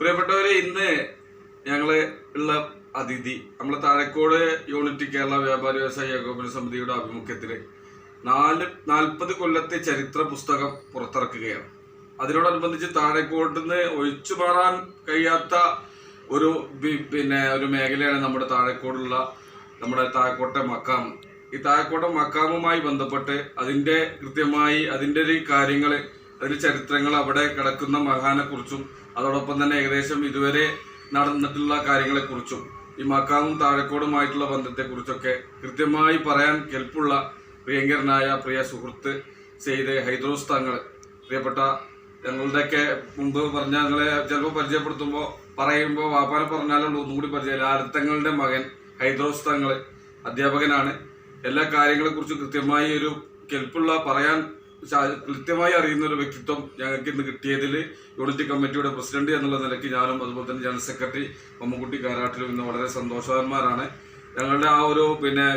പ്രിയപ്പെട്ടവരെ, ഇന്ന് ഞങ്ങള് ഉള്ള അതിഥി നമ്മളെ താഴെക്കോട് യൂണിറ്റ് കേരള വ്യാപാരി വ്യവസായ ഏകോപന സമിതിയുടെ ആഭിമുഖ്യത്തില് 40 കൊല്ലത്തെ ചരിത്ര പുസ്തകം പുറത്തിറക്കുകയാണ്. അതിനോടനുബന്ധിച്ച് താഴെക്കോട്ടിന്ന് ഒഴിച്ചു മാറാൻ കഴിയാത്ത ഒരു മേഖലയാണ് നമ്മുടെ താഴെക്കോടുള്ള നമ്മുടെ താഴെക്കോട്ടെ മക്കാം. ഈ താഴെക്കോട്ടെ മക്കാമുമായി ബന്ധപ്പെട്ട് അതിന്റെ കൃത്യമായി അതിന്റെ ഒരു കാര്യങ്ങൾ, അതിന്റെ ചരിത്രങ്ങൾ, അവിടെ കിടക്കുന്ന മഹാനെ കുറിച്ചും അതോടൊപ്പം തന്നെ ഏകദേശം ഇതുവരെ നടന്നിട്ടുള്ള കാര്യങ്ങളെക്കുറിച്ചും ഈ മക്കാമും താഴെക്കോടുമായിട്ടുള്ള ബന്ധത്തെക്കുറിച്ചൊക്കെ കൃത്യമായി പറയാൻ കെൽപ്പുള്ള പ്രിയങ്കരനായ പ്രിയ സുഹൃത്ത് സെയ്ദ് ഹൈദ്രോസ് തങ്ങൾ, പ്രിയപ്പെട്ട ഞങ്ങളുടെയൊക്കെ മുമ്പ് പറഞ്ഞ ഞങ്ങളെ ചിലപ്പോൾ പറയുമ്പോൾ വാപ്പാനെ പറഞ്ഞാലും ഒന്നും കൂടി പരിചയം ആരത്തങ്ങളുടെ മകൻ ഹൈദ്രോസ് തങ്ങൾ അധ്യാപകനാണ്. എല്ലാ കാര്യങ്ങളെ കുറിച്ച് കൃത്യമായി ഒരു കെൽപ്പുള്ള പറയാൻ കൃത്യമായി അറിയുന്ന ഒരു വ്യക്തിത്വം ഞങ്ങൾക്ക് ഇന്ന് കിട്ടിയതിൽ യൂണിറ്റ് കമ്മിറ്റിയുടെ പ്രസിഡന്റ് എന്നുള്ള നിലയ്ക്ക് ഞാനും അതുപോലെ തന്നെ ജനറൽ സെക്രട്ടറി മമ്മക്കുട്ടി കാരാട്ടിലും ഇന്ന് വളരെ സന്തോഷവാന്മാരാണ്. ഞങ്ങളുടെ ആ ഒരു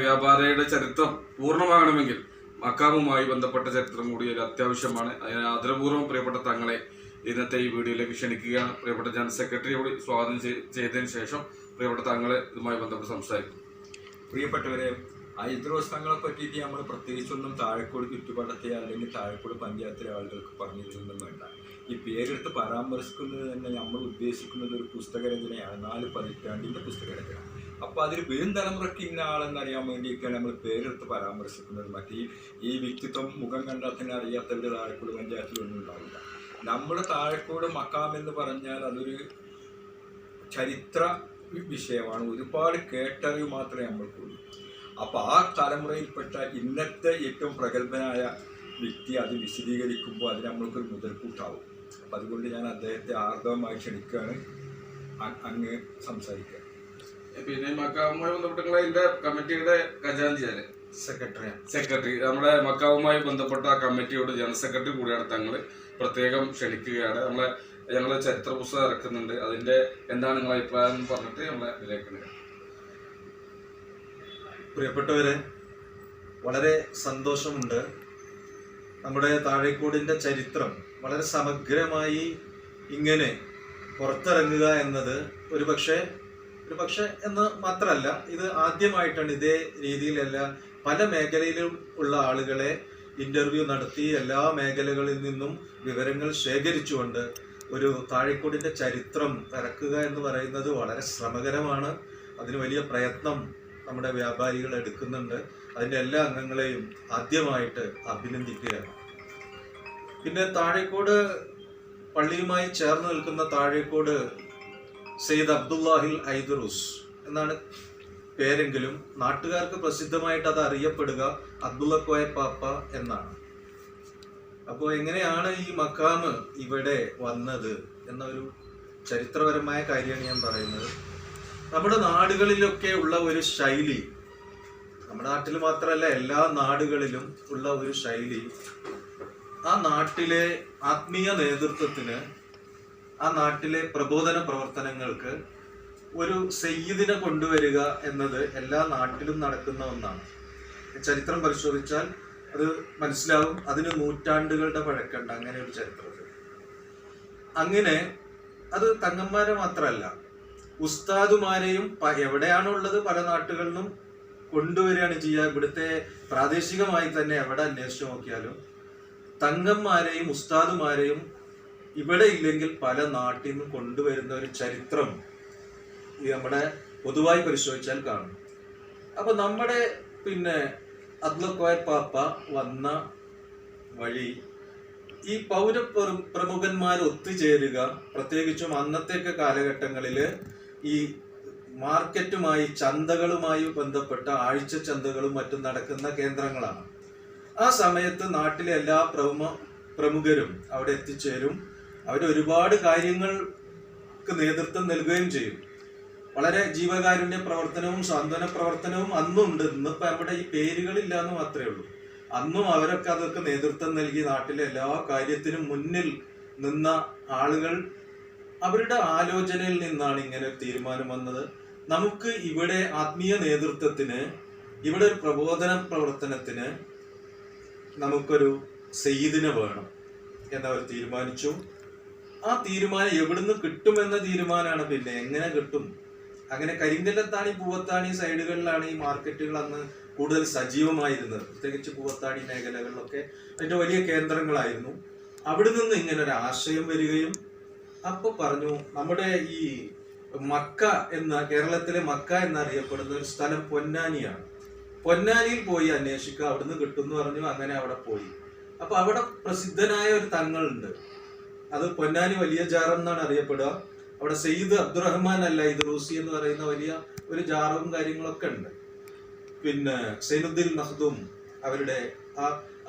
വ്യാപാരിയുടെ ചരിത്രം പൂർണ്ണമാകണമെങ്കിൽ മക്കാമുമായി ബന്ധപ്പെട്ട ചരിത്രം കൂടി ഒരു അത്യാവശ്യമാണ്. അതിന് ആദരപൂർവ്വം പ്രിയപ്പെട്ട തങ്ങളെ ഇന്നത്തെ ഈ വീഡിയോയിലേക്ക് ക്ഷണിക്കുകയാണ്. പ്രിയപ്പെട്ട ജനറൽ സെക്രട്ടറിയോട് സ്വാഗതം ചെയ്തതിന് ശേഷം പ്രിയപ്പെട്ട തങ്ങളെ ഇതുമായി ബന്ധപ്പെട്ട് സംസാരിക്കും. പ്രിയപ്പെട്ടവരെ, ഹൈദ്രോസ് തങ്ങളെ പറ്റിയിട്ട് നമ്മൾ പ്രത്യേകിച്ചൊന്നും താഴെക്കോട് ചുറ്റുപാടത്തെ അല്ലെങ്കിൽ താഴെക്കോട് പഞ്ചായത്തിലെ ആളുകൾക്ക് പറഞ്ഞിരുന്നൊന്നും വേണ്ട. ഈ പേരെടുത്ത് പരാമർശിക്കുന്നത് തന്നെ നമ്മൾ ഉദ്ദേശിക്കുന്നത് ഒരു പുസ്തകരചനയാണ്, 4 പതിറ്റാണ്ടിൻ്റെ പുസ്തകരചന. അപ്പോൾ അതിൽ വരും തലമുറയ്ക്ക് ഇന്ന ആളെന്നറിയാൻ വേണ്ടിയിട്ടാണ് നമ്മൾ പേരെടുത്ത് പരാമർശിക്കുന്നത്. മറ്റേ ഈ വ്യക്തിത്വം മുഖം കണ്ടാൽ തന്നെ അറിയാത്തവരുടെ താഴെക്കോട് പഞ്ചായത്തിലൊന്നും ഉണ്ടാവില്ല. നമ്മുടെ താഴെക്കോട് മക്കാം എന്ന് പറഞ്ഞാൽ അതൊരു ചരിത്ര വിഷയമാണ്. ഒരുപാട് കേട്ടറിവ് മാത്രമേ നമ്മൾക്കുള്ളൂ. അപ്പോൾ ആ തലമുറയിൽപ്പെട്ട ഇന്നത്തെ ഏറ്റവും പ്രഗത്ഭനായ വ്യക്തി അത് വിശദീകരിക്കുമ്പോൾ അത് നമ്മൾക്കൊരു മുതൽക്കൂട്ടാവും. അപ്പം അതുകൊണ്ട് ഞാൻ അദ്ദേഹത്തെ ആർദ്രമായി ക്ഷണിക്കുകയാണ് അങ്ങ് സംസാരിക്കുക. പിന്നെ മക്കാവുമായി ബന്ധപ്പെട്ടുള്ള അതിന്റെ കമ്മിറ്റിയുടെ ഖജാൻജിയല്ലേ സെക്രട്ടറി നമ്മുടെ മക്കാവുമായി ബന്ധപ്പെട്ട കമ്മിറ്റിയോട് ജനറൽ സെക്രട്ടറി കൂടിയാണ് തങ്ങൾ പ്രത്യേകം ക്ഷണിക്കുകയാണ്. ഞങ്ങള് ചരിത്ര പുസ്തകം ഇറക്കുന്നുണ്ട്. അതിന്റെ എന്താണ് നിങ്ങളുടെ അഭിപ്രായം എന്ന് പറഞ്ഞിട്ട് നമ്മളെ ഇതിലേക്ക്. പ്രിയപ്പെട്ടവരെ, വളരെ സന്തോഷമുണ്ട്. നമ്മുടെ താഴെക്കോടിന്റെ ചരിത്രം വളരെ സമഗ്രമായി ഇങ്ങനെ പുറത്തിറങ്ങുക എന്നത് ഒരു പക്ഷേ എന്ന് മാത്രമല്ല, ഇത് ആദ്യമായിട്ടാണ് ഇതേ രീതിയിലല്ല പല മേഖലയിലും ഉള്ള ആളുകളെ ഇന്റർവ്യൂ നടത്തി എല്ലാ മേഖലകളിൽ നിന്നും വിവരങ്ങൾ ശേഖരിച്ചുകൊണ്ട് ഒരു താഴെക്കോടിന്റെ ചരിത്രം ഇറക്കുക എന്ന് പറയുന്നത് വളരെ ശ്രമകരമാണ്. അതിന് വലിയ പ്രയത്നം നമ്മുടെ വ്യാപാരികൾ എടുക്കുന്നുണ്ട്. അതിൻ്റെ എല്ലാ അംഗങ്ങളെയും ആദ്യമായിട്ട് അഭിനന്ദിക്കുകയാണ്. പിന്നെ താഴെക്കോട് പള്ളിയുമായി ചേർന്ന് നിൽക്കുന്ന താഴെക്കോട് സെയ്ദ് അബ്ദുല്ലാഹിൽ ഹൈദ്രോസ് എന്നാണ് പേരെങ്കിലും നാട്ടുകാർക്ക് പ്രസിദ്ധമായിട്ട് അത് അറിയപ്പെടുക അബ്ദുള്ളക്കോയ പാപ്പ എന്നാണ്. അപ്പോൾ എങ്ങനെയാണ് ഈ മക്കാമ് ഇവിടെ വന്നത് എന്നൊരു ചരിത്രപരമായ കാര്യമാണ് ഞാൻ പറയുന്നത്. നമ്മുടെ നാടുകളിലൊക്കെ ഉള്ള ഒരു ശൈലി, നമ്മുടെ നാട്ടിൽ മാത്രമല്ല എല്ലാ നാടുകളിലും ഉള്ള ഒരു ശൈലി, ആ നാട്ടിലെ ആത്മീയ നേതൃത്വത്തിന്, ആ നാട്ടിലെ പ്രബോധന പ്രവർത്തനങ്ങൾക്ക് ഒരു സയ്യിദിനെ കൊണ്ടുവരിക എന്നത് എല്ലാ നാട്ടിലും നടക്കുന്ന ഒന്നാണ്. ചരിത്രം പരിശോധിച്ചാൽ അത് മനസ്സിലാവും. അതിന് നൂറ്റാണ്ടുകളുടെ പഴക്കമുണ്ട് അങ്ങനെ ഒരു ചരിത്രത്തിൽ. അങ്ങനെ അത് തങ്ങന്മാരെ മാത്രമല്ല, ഉസ്താദുമാരെയും എവിടെയാണുള്ളത് പല നാട്ടുകളിലും കൊണ്ടുവരികയാണ് ചെയ്യുക. ഇവിടുത്തെ പ്രാദേശികമായി തന്നെ എവിടെ അന്വേഷിച്ചു നോക്കിയാലും തങ്ങന്മാരെയും ഉസ്താദുമാരെയും ഇവിടെ ഇല്ലെങ്കിൽ പല നാട്ടിൽ നിന്നും കൊണ്ടുവരുന്ന ഒരു ചരിത്രം ഈ നമ്മുടെ പൊതുവായി പരിശോധിച്ചാൽ കാണും. അപ്പൊ നമ്മുടെ അബ്ദുള്ളക്കോയ പാപ്പ വന്ന വഴി ഈ പ്രമുഖന്മാർ ഒത്തുചേരുക, പ്രത്യേകിച്ചും അന്നത്തെയൊക്കെ കാലഘട്ടങ്ങളിൽ ഈ മാർക്കറ്റുമായി ചന്തകളുമായി ബന്ധപ്പെട്ട ആഴ്ച ചന്തകളും മറ്റും നടക്കുന്ന കേന്ദ്രങ്ങളാണ്. ആ സമയത്ത് നാട്ടിലെ എല്ലാ പ്രമുഖരും അവിടെ എത്തിച്ചേരും. ഒരുപാട് കാര്യങ്ങൾക്ക് നേതൃത്വം നൽകുകയും ചെയ്യും. വളരെ ജീവകാരുണ്യ പ്രവർത്തനവും സാന്ത്വന പ്രവർത്തനവും അന്നുണ്ട്. ഇന്നിപ്പോൾ നമ്മുടെ ഈ പേരുകളില്ല എന്ന് മാത്രമേ ഉള്ളൂ. അന്നും അവരൊക്കെ അതൊക്കെ നേതൃത്വം നൽകി നാട്ടിലെ എല്ലാ കാര്യത്തിനും മുന്നിൽ നിന്ന ആളുകൾ. അവരുടെ ആലോചനയിൽ നിന്നാണ് ഇങ്ങനെ ഒരു തീരുമാനം വന്നത്. നമുക്ക് ഇവിടെ ആത്മീയ നേതൃത്വത്തിന്, ഇവിടെ ഒരു പ്രബോധന പ്രവർത്തനത്തിന് നമുക്കൊരു സെയ്ദിനെ വേണം എന്നവർ തീരുമാനിച്ചു. ആ തീരുമാനം എവിടുന്ന് കിട്ടുമെന്ന തീരുമാനമാണ്. പിന്നെ എങ്ങനെ കിട്ടും? അങ്ങനെ കരിങ്കല്ലത്താണി, പൂവത്താണി സൈഡുകളിലാണ് ഈ മാർക്കറ്റുകൾ അന്ന് കൂടുതൽ സജീവമായിരുന്നത്. പ്രത്യേകിച്ച് പൂവത്താണി മേഖലകളിലൊക്കെ അതിന്റെ വലിയ കേന്ദ്രങ്ങളായിരുന്നു. അവിടെ നിന്ന് ഇങ്ങനെ ഒരു ആശയം വരികയും അപ്പൊ പറഞ്ഞു, നമ്മുടെ ഈ മക്ക എന്ന, കേരളത്തിലെ മക്ക എന്നറിയപ്പെടുന്ന ഒരു സ്ഥലം പൊന്നാനിയാണ്. പൊന്നാനിയിൽ പോയി അന്വേഷിക്കുക, അവിടുന്ന് കിട്ടുമെന്ന് പറഞ്ഞു. അങ്ങനെ അവിടെ പോയി. അപ്പൊ അവിടെ പ്രസിദ്ധനായ ഒരു തങ്ങളുണ്ട്. അത് പൊന്നാനി വലിയ ജാറം എന്നാണ് അറിയപ്പെടുക. അവിടെ സെയ്ദ് അബ്ദുറഹ്മാൻ അൽ ഐദ്രൂസി എന്ന് പറയുന്ന വലിയ ഒരു ജാറവും കാര്യങ്ങളൊക്കെ ഉണ്ട്. പിന്നെ സൈനുദ്ദീൻ മഖ്ദൂം അവരുടെ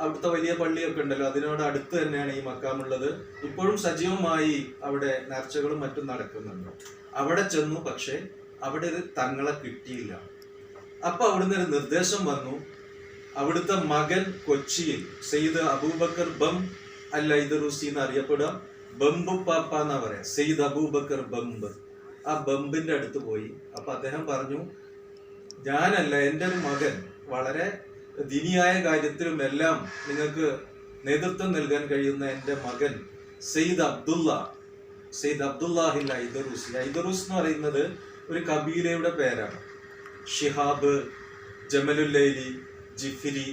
അവിടുത്തെ വലിയ പള്ളിയൊക്കെ ഉണ്ടല്ലോ, അതിനോട് അടുത്ത് തന്നെയാണ് ഈ മക്കാമുള്ളത്. ഇപ്പോഴും സജീവമായി അവിടെ നേർച്ചകളും മറ്റും നടക്കുന്നുണ്ട്. അവിടെ ചെന്നു, പക്ഷെ അവിടെ ഒരു തങ്ങളെ കിട്ടിയില്ല. അപ്പൊ അവിടുന്ന് ഒരു നിർദ്ദേശം വന്നു. അവിടുത്തെ മകൻ കൊച്ചിയിൽ സെയ്ദ് അബൂബക്കർ ബം അൽ ഐദ്രൂസി എന്ന് അറിയപ്പെടുക, ബംബു പാപ്പ എന്നാ പറയാ, സെയ്ദ് അബൂബക്കർ ബംബ്. ആ ബംബിന്റെ അടുത്ത് പോയി. അപ്പൊ അദ്ദേഹം പറഞ്ഞു, ഞാനല്ല, എൻ്റെ ഒരു മകൻ, വളരെ ദീനിയായ കാര്യത്തിലും എല്ലാം നിങ്ങൾക്ക് നേതൃത്വം നൽകാൻ കഴിയുന്ന എൻ്റെ മകൻ സെയ്ദ് അബ്ദുല്ലാഹിൽ ഐദ്രൂസി. ഐദ്രൂസ് എന്ന് പറയുന്നത് ഒരു കബീലയുടെ പേരാണ്. ഷിഹാബ്, ജമലുല്ലൈലി, ജിഫിരി,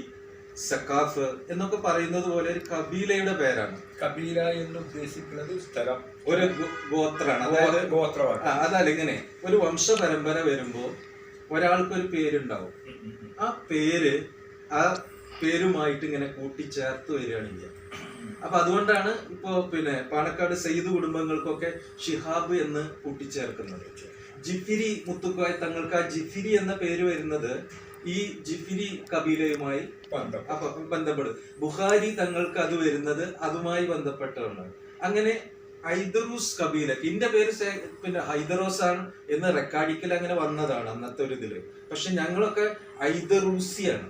സക്കാഫ് എന്നൊക്കെ പറയുന്നത് പോലെ ഒരു കബീലയുടെ പേരാണ്. കബീല എന്ന് ഉദ്ദേശിക്കുന്നത് സ്ഥലം, ഒരു ഗോത്രാണ്. അതായത് ഗോത്രമാണ്. അതല്ല, ഇങ്ങനെ ഒരു വംശപരമ്പര വരുമ്പോ ഒരാൾക്കൊരു പേരുണ്ടാവും. ആ പേര് ആ പേരുമായിട്ട് ഇങ്ങനെ കൂട്ടിച്ചേർത്ത് വരികയാണ് ചെയ്യുക. അപ്പൊ അതുകൊണ്ടാണ് ഇപ്പോ പിന്നെ പാണക്കാട് സെയ്ദ് കുടുംബങ്ങൾക്കൊക്കെ ഷിഹാബ് എന്ന് കൂട്ടിച്ചേർക്കുന്നത്. ജിഫിരി മുത്തുക്കോയ തങ്ങൾക്ക് ആ ജിഫിരി എന്ന പേര് വരുന്നത് ഈ ജിഫിരി കബീലയുമായി ബന്ധപ്പെടും. ബുഖാരി തങ്ങൾക്ക് അത് വരുന്നത് അതുമായി ബന്ധപ്പെട്ടാണ്. അങ്ങനെ ഹൈദറൂസ് കബീല, എന്റെ പേര് പിന്നെ ഹൈദറോസ് ആണ് എന്ന് റെക്കാർഡിക്കൽ അങ്ങനെ വന്നതാണ് അന്നത്തെ ഒരു ഇതില്. പക്ഷെ ഞങ്ങളൊക്കെ ഐദറൂസിയാണ്.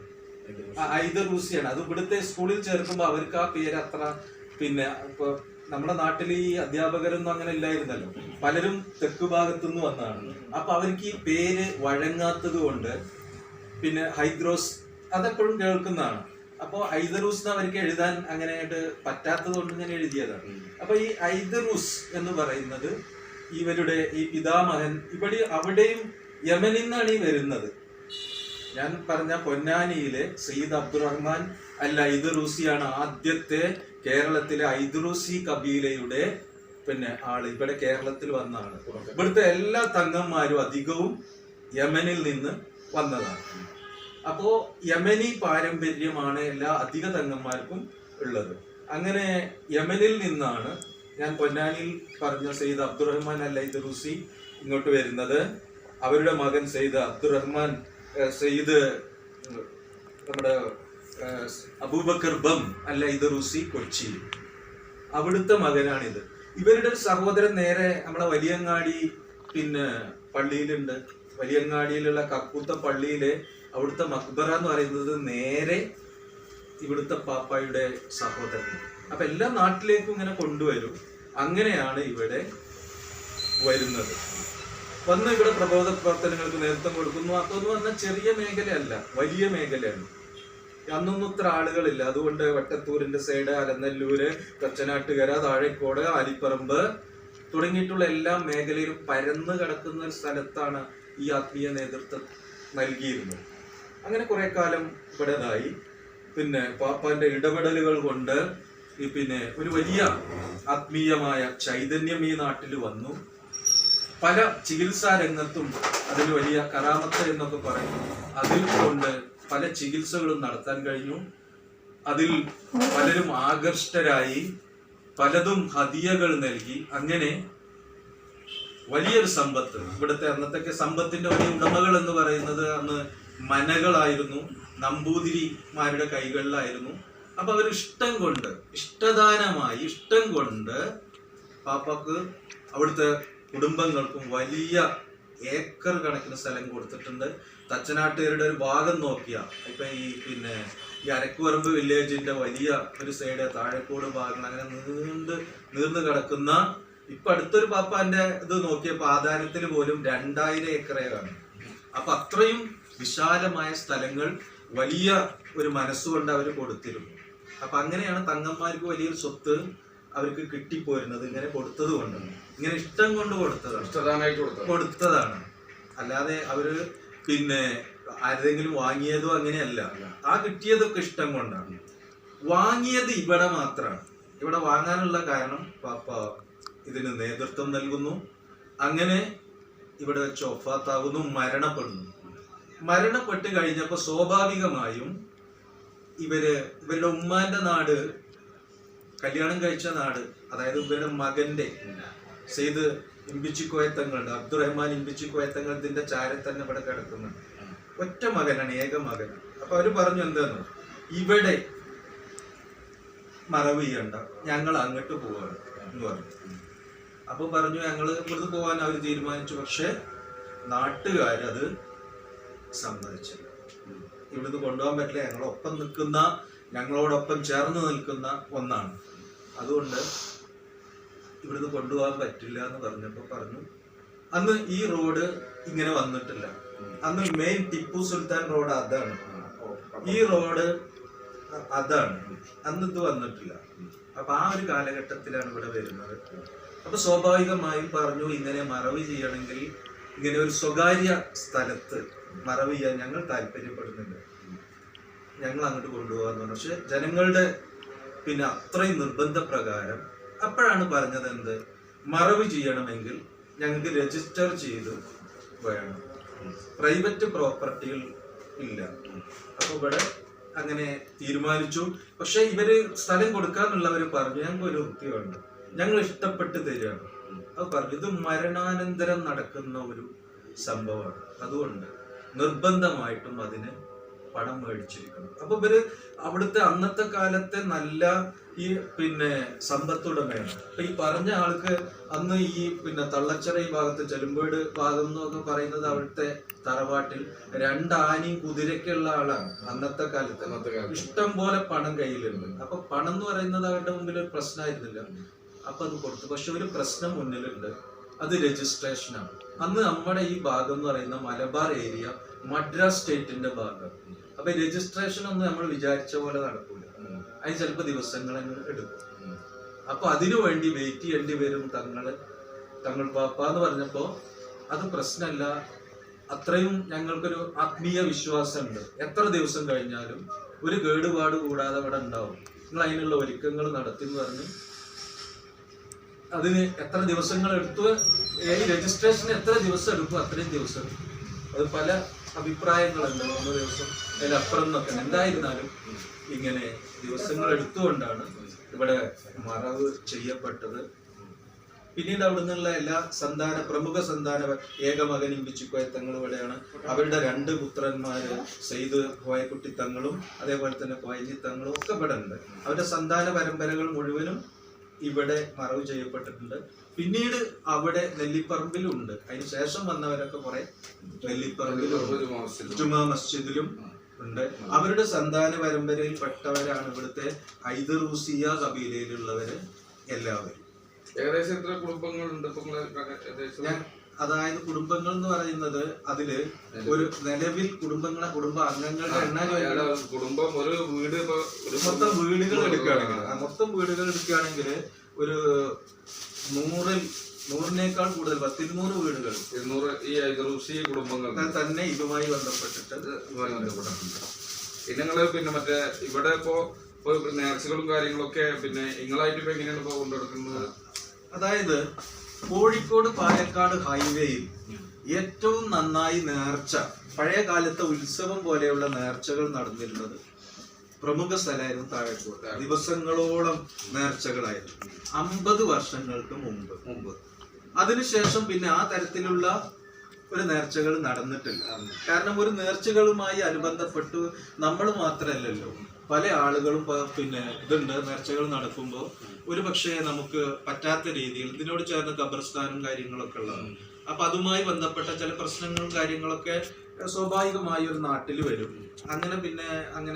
അത് ഇവിടുത്തെ സ്കൂളിൽ ചേർക്കുമ്പോൾ അവർക്ക് ആ പേര് അത്ര പിന്നെ ഇപ്പൊ നമ്മുടെ നാട്ടിൽ ഈ അധ്യാപകരൊന്നും അങ്ങനെ ഇല്ലായിരുന്നല്ലോ, പലരും തെക്ക് ഭാഗത്തുനിന്ന് വന്നതാണ്. അപ്പൊ അവർക്ക് ഈ പേര് വഴങ്ങാത്തത് കൊണ്ട് പിന്നെ ഹൈദ്രോസ് അതെപ്പോഴും കേൾക്കുന്നതാണ്. അപ്പോൾ ഐദറൂസ് അവർക്ക് എഴുതാൻ അങ്ങനെയായിട്ട് പറ്റാത്തത് കൊണ്ട് ഞാൻ എഴുതിയതാണ്. അപ്പൊ ഈ ഐദറൂസ് എന്ന് പറയുന്നത് ഇവരുടെ ഈ പിതാമഹൻ അവിടെയും യമനിൽ നിന്നാണ് ഈ വരുന്നത്. ഞാൻ പറഞ്ഞ പൊന്നാനിയിലെ സയ്യിദ് അബ്ദുറഹ്മാൻ അൽ ഐദ്രൂസിയാണ് ആദ്യത്തെ കേരളത്തിലെ ഐദ്രൂസി കബീലയുടെ പിന്നെ ആള്. ഇവിടെ കേരളത്തിൽ വന്ന ആള്. ഇവിടുത്തെ എല്ലാ തങ്ങന്മാരും അധികവും യമനിൽ നിന്ന് വന്നതാണ്. അപ്പോ യമനി പാരമ്പര്യമാണ് എല്ലാ അധിക തങ്ങന്മാർക്കും ഉള്ളത്. അങ്ങനെ യമനിൽ നിന്നാണ് ഞാൻ പൊന്നാനിയിൽ പറഞ്ഞ സയ്യിദ് അബ്ദുറഹ്മാൻ അൽ ഐദ്രൂസി ഇങ്ങോട്ട് വരുന്നത്. അവരുടെ മകൻ സയ്യിദ് നമ്മുടെ അബൂബക്കർ ബം അൽ ഐദ്രൂസി കൊച്ചി, അവിടുത്തെ മകനാണിത്. ഇവരുടെ സഹോദരൻ നേരെ നമ്മളെ വലിയങ്ങാടി പിന്നെ പള്ളിയിലുണ്ട്. വലിയങ്ങാടിയിലുള്ള കക്കൂത്ത പള്ളിയിലെ അവിടുത്തെ മക്ബറ എന്ന് പറയുന്നത് നേരെ ഇവിടുത്തെ പാപ്പായുടെ സഹോദരൻ. അപ്പൊ എല്ലാ നാട്ടിലേക്കും ഇങ്ങനെ കൊണ്ടുവരും. അങ്ങനെയാണ് ഇവിടെ വരുന്നത്. വന്ന് ഇവിടെ പ്രബോധ പ്രവർത്തനങ്ങൾക്ക് നേതൃത്വം കൊടുക്കുന്നു. അതൊന്നും പറഞ്ഞാൽ ചെറിയ മേഖലയല്ല, വലിയ മേഖലയാണ്. അന്നൊന്നും ഇത്ര ആളുകളില്ല. അതുകൊണ്ട് വട്ടത്തൂരിന്റെ സൈഡ്, അലനല്ലൂര്, തച്ചനാട്ടുകര, താഴേക്കോട്, ആലിപ്പറമ്പ് തുടങ്ങിയിട്ടുള്ള എല്ലാ മേഖലയിലും പരന്നു കിടക്കുന്ന ഒരു സ്ഥലത്താണ് ഈ ആത്മീയ നേതൃത്വം നൽകിയിരുന്നത്. അങ്ങനെ കുറെ കാലം ഇവിടേതായി. പിന്നെ പാപ്പാന്റെ ഇടപെടലുകൾ കൊണ്ട് പിന്നെ ഒരു വലിയ ആത്മീയമായ ചൈതന്യം ഈ നാട്ടിൽ വന്നു. പല ചികിത്സാ രംഗത്തും അതിന് വലിയ കറാമത്ത് എന്നൊക്കെ പറയും. അതിൽ കൊണ്ട് പല ചികിത്സകളും നടത്താൻ കഴിഞ്ഞു. അതിൽ പലരും ആകർഷ്ടരായി, പലതും ഹദിയകൾ നൽകി. അങ്ങനെ വലിയൊരു സമ്പത്ത് ഇവിടുത്തെ അന്നത്തെ സമ്പത്തിന്റെ വലിയ ഉടമകൾ എന്ന് പറയുന്നത് അന്ന് മനകളായിരുന്നു, നമ്പൂതിരിമാരുടെ കൈകളിലായിരുന്നു. അപ്പൊ അവർ ഇഷ്ടം കൊണ്ട്, ഇഷ്ടദാനമായി ഇഷ്ടം കൊണ്ട് പാപ്പാക്ക് അവിടുത്തെ കുടുംബങ്ങൾക്കും വലിയ ഏക്കർ കണക്കിന് സ്ഥലം കൊടുത്തിട്ടുണ്ട്. തച്ചനാട്ടുകാരുടെ ഒരു ഭാഗം നോക്കിയ ഇപ്പൊ ഈ പിന്നെ ഈ അരക്കുപറമ്പ് വില്ലേജിന്റെ വലിയ ഒരു സൈഡ്, താഴെക്കോട് ഭാഗങ്ങൾ അങ്ങനെ നീർന്ന് കിടക്കുന്ന, ഇപ്പൊ അടുത്തൊരു പാപ്പാന്റെ ഇത് നോക്കിയപ്പോ ആധാരത്തിൽ പോലും 2000 ഏക്കറേക്കാണ്. അപ്പൊ അത്രയും വിശാലമായ സ്ഥലങ്ങൾ വലിയ ഒരു മനസ്സുകൊണ്ട് അവർ കൊടുത്തിരുന്നു. അപ്പൊ അങ്ങനെയാണ് തങ്ങന്മാർക്ക് വലിയൊരു സ്വത്ത് അവർക്ക് കിട്ടിപ്പോരുന്നത് ഇങ്ങനെ കൊടുത്തത് കൊണ്ടാണ്, ഇങ്ങനെ ഇഷ്ടം കൊണ്ട് കൊടുത്തതാണ്. അല്ലാതെ അവര് പിന്നെ ആരെങ്കിലും വാങ്ങിയതോ അങ്ങനെയല്ല, ആ കിട്ടിയതൊക്കെ ഇഷ്ടം കൊണ്ടാണ്. വാങ്ങിയത് ഇവിടെ മാത്രമാണ്. ഇവിടെ വാങ്ങാനുള്ള കാരണം പാപ്പ ഇതിന് നേതൃത്വം നൽകുന്നു. അങ്ങനെ ഇവിടെ വെച്ച് ഒഫാത്താകുന്നു, മരണപ്പെടുന്നു. മരണപ്പെട്ട് കഴിഞ്ഞപ്പോൾ സ്വാഭാവികമായും ഇവരുടെ ഉമ്മാന്റെ നാട്, കല്യാണം കഴിച്ച നാട്, അതായത് ഇവരുടെ മകന്റെ സെയ്ദ് ഇമ്പിച്ചിക്കോയത്തങ്ങളുണ്ട്, അബ്ദുറഹ്മാൻ ഇമ്പിച്ചിക്കോയത്തങ്ങൾ ഇതിന്റെ ചാരത്ത് തന്നെ ഇവിടെ കിടക്കുന്നുണ്ട്. ഒറ്റ മകനാണ്, ഏക മകനാണ്. അപ്പൊ അവര് പറഞ്ഞു എന്താന്ന്, ഇവിടെ മറവ് ചെയ്യണ്ട, ഞങ്ങൾ അങ്ങോട്ട് പോവാണ് എന്ന് പറഞ്ഞു. അപ്പൊ പറഞ്ഞു ഞങ്ങൾ ഇവിടുന്ന് പോകാൻ അവർ തീരുമാനിച്ചു. പക്ഷെ നാട്ടുകാരത് സമ്മതിച്ചില്ല. ഇവിടുന്ന് കൊണ്ടുപോകാൻ പറ്റില്ല, ഞങ്ങളൊപ്പം നിൽക്കുന്ന, ഞങ്ങളോടൊപ്പം ചേർന്ന് നിൽക്കുന്ന ഒന്നാണ്, അതുകൊണ്ട് ഇവിടുന്ന് കൊണ്ടുപോകാൻ പറ്റില്ല എന്ന് പറഞ്ഞപ്പോ പറഞ്ഞു, അന്ന് ഈ റോഡ് ഇങ്ങനെ വന്നിട്ടില്ല. അന്ന് മെയിൻ ടിപ്പു സുൽത്താൻ റോഡ് അതാണ്, ഈ റോഡ് അതാണ്, അന്ന് ഇത് വന്നിട്ടില്ല. അപ്പൊ ആ ഒരു കാലഘട്ടത്തിലാണ് ഇവിടെ വരുന്നത്. അപ്പൊ സ്വാഭാവികമായും പറഞ്ഞു, ഇങ്ങനെ മറവ് ചെയ്യണമെങ്കിൽ ഇങ്ങനെ ഒരു സ്വകാര്യ സ്ഥലത്ത് മറവ് ചെയ്യാൻ ഞങ്ങൾ താല്പര്യപ്പെടുന്നില്ല, ഞങ്ങൾ അങ്ങോട്ട് കൊണ്ടുപോകാന്ന് പറഞ്ഞു. പക്ഷെ ജനങ്ങളുടെ പിന്നെ അത്രയും നിർബന്ധപ്രകാരം അപ്പോഴാണ് പറഞ്ഞത് എന്ത്, മറവ് ചെയ്യണമെങ്കിൽ ഞങ്ങൾക്ക് രജിസ്റ്റർ ചെയ്ത് വേണം, പ്രൈവറ്റ് പ്രോപ്പർട്ടികൾ ഇല്ല. അപ്പൊ ഇവിടെ അങ്ങനെ തീരുമാനിച്ചു. പക്ഷെ ഇവര് സ്ഥലം കൊടുക്കാന്നുള്ളവര് പറഞ്ഞു, ഞങ്ങൾക്ക് ഒരു വൃത്തിയുണ്ട്, ഞങ്ങൾ ഇഷ്ടപ്പെട്ട് തരികയാണ്. അത് പറഞ്ഞു, ഇത് മരണാനന്തരം നടക്കുന്ന ഒരു സംഭവമാണ്, അതുകൊണ്ട് നിർബന്ധമായിട്ടും അതിന് പണം മേടിച്ചിരിക്കണം. അപ്പൊ ഇവര് അവിടുത്തെ അന്നത്തെ കാലത്തെ നല്ല ഈ പിന്നെ സമ്പത്തുടമയാണ്. അപ്പൊ ഈ പറഞ്ഞ ആൾക്ക് അന്ന് ഈ പിന്നെ തള്ളച്ചിറ ഈ ഭാഗത്ത് ചെലുമ്പേട് ഭാഗം എന്നൊക്കെ പറയുന്നത് അവിടുത്തെ തറവാട്ടിൽ 2 ആനയും കുതിരക്കുള്ള ആളാണ് അന്നത്തെ കാലത്ത്. ഇഷ്ടം പോലെ പണം കയ്യിലുണ്ട്. അപ്പൊ പണം എന്ന് പറയുന്നത് അവരുടെ മുമ്പിൽ ഒരു പ്രശ്നമായിരുന്നില്ല. അപ്പൊ അത് കൊടുത്തു. പക്ഷെ ഒരു പ്രശ്നം മുന്നിലുണ്ട്, അത് രജിസ്ട്രേഷനാണ്. അന്ന് നമ്മുടെ ഈ ഭാഗം എന്ന് പറയുന്ന മലബാർ ഏരിയ മദ്രാസ് സ്റ്റേറ്റിന്റെ ഭാഗം. അപ്പൊ രജിസ്ട്രേഷൻ ഒന്നും നമ്മൾ വിചാരിച്ച പോലെ നടക്കൂല, അതിന് ചിലപ്പോ ദിവസങ്ങൾ എടുക്കും. അപ്പൊ അതിനു വേണ്ടി വെയിറ്റ് ചെയ്യേണ്ടി വരും തങ്ങൾ പാപ്പ എന്ന് പറഞ്ഞപ്പോ അത് പ്രശ്നമല്ല, അത്രയും ഞങ്ങൾക്കൊരു ആത്മീയ വിശ്വാസമുണ്ട്, എത്ര ദിവസം കഴിഞ്ഞാലും ഒരു കേടുപാട് കൂടാതെ അവിടെ ഉണ്ടാവും, നിങ്ങൾ അതിനുള്ള ഒരുക്കങ്ങൾ നടത്തി എന്ന് പറഞ്ഞ് അതിന് എത്ര ദിവസങ്ങൾ എടുത്തു, രജിസ്ട്രേഷന് എത്ര ദിവസം എടുക്കും അത്രയും ദിവസം. അത് പല അഭിപ്രായങ്ങളുണ്ട്, 3 ദിവസം അതിലപ്പുറം എന്നൊക്കെ. എന്തായിരുന്നാലും ഇങ്ങനെ ദിവസങ്ങൾ എടുത്തുകൊണ്ടാണ് ഇവിടെ മറവ് ചെയ്യപ്പെട്ടത്. പിന്നീട് അവിടെ നിന്നുള്ള എല്ലാ പ്രമുഖ സന്താന ഏകമകൻ ഇമ്പിച്ചിക്കോയത്തങ്ങൾ ഇവിടെയാണ്. അവരുടെ 2 പുത്രന്മാര് സെയ്ദ് കോയക്കുട്ടി തങ്ങളും അതേപോലെ തന്നെ കോയജി തങ്ങളും ഒക്കെ ഇവിടെ ഉണ്ട്. അവരുടെ സന്താന പരമ്പരകൾ മുഴുവനും ഇവിടെ മറവ് ചെയ്യപ്പെട്ടിട്ടുണ്ട്. പിന്നീട് അവിടെ നെല്ലിപ്പറമ്പിലും ഉണ്ട്. അതിന് ശേഷം വന്നവരൊക്കെ കുറെ നെല്ലിപ്പറമ്പിലും ജുമാ മസ്ജിദിലും ഉണ്ട്. അവരുടെ സന്താന പരമ്പരയിൽ പെട്ടവരാണ് ഇവിടുത്തെ ഐദറൂസിയ കബീലയിലുള്ളവര് എല്ലാവരും. ഏകദേശം എത്ര കുടുംബങ്ങളുണ്ട്? അതായത് കുടുംബങ്ങൾ എന്ന് പറയുന്നത് അതില് ഒരു നിലവിൽ കുടുംബ അംഗങ്ങളുടെ കുടുംബം ഒരു വീട് മൊത്തം വീടുകൾ എടുക്കുകയാണെങ്കിൽ ഒരു 100-നേക്കാൾ കൂടുതൽ 200 വീടുകൾ 200 ഈ ഐദറൂസി കുടുംബങ്ങൾ തന്നെ ഇതുമായി ബന്ധപ്പെട്ടിട്ടുണ്ട്. പിന്നെ നിങ്ങള് പിന്നെ മറ്റേ ഇവിടെ ഇപ്പോ നേർച്ചകളും കാര്യങ്ങളൊക്കെ പിന്നെ നിങ്ങളായിട്ട് ഇപ്പൊ എങ്ങനെയാണ് ഇപ്പൊ കൊണ്ടുനടക്കുന്നത്? അതായത് കോഴിക്കോട് പാലക്കാട് ഹൈവേയിൽ ഏറ്റവും നന്നായി നേർച്ച, പഴയ കാലത്തെ ഉത്സവം പോലെയുള്ള നേർച്ചകൾ നടന്നിരുന്നത് പ്രമുഖ സ്ഥലമായിരുന്നു താഴെക്കോട്. ദിവസങ്ങളോളം നേർച്ചകളായിരുന്നു 50 വർഷങ്ങൾക്ക് മുമ്പ്. അതിനുശേഷം പിന്നെ ആ തരത്തിലുള്ള ഒരു നേർച്ചകൾ നടന്നിട്ടില്ല. കാരണം ഒരു നേർച്ചകളുമായി അനുബന്ധപ്പെട്ട് നമ്മൾ മാത്രമല്ലല്ലോ, പല ആളുകളും പിന്നെ ഇതുണ്ട്. നേർച്ചകൾ നടക്കുമ്പോൾ ഒരു പക്ഷേ നമുക്ക് പറ്റാത്ത രീതിയിൽ ഇതിനോട് ചേർന്ന് ഖബർസ്ഥാനും കാര്യങ്ങളൊക്കെ ഉള്ളതാണ്. അപ്പൊ അതുമായി ബന്ധപ്പെട്ട ചില പ്രശ്നങ്ങളും കാര്യങ്ങളൊക്കെ സ്വാഭാവികമായി ഒരു നാട്ടിൽ വരും. പിന്നെ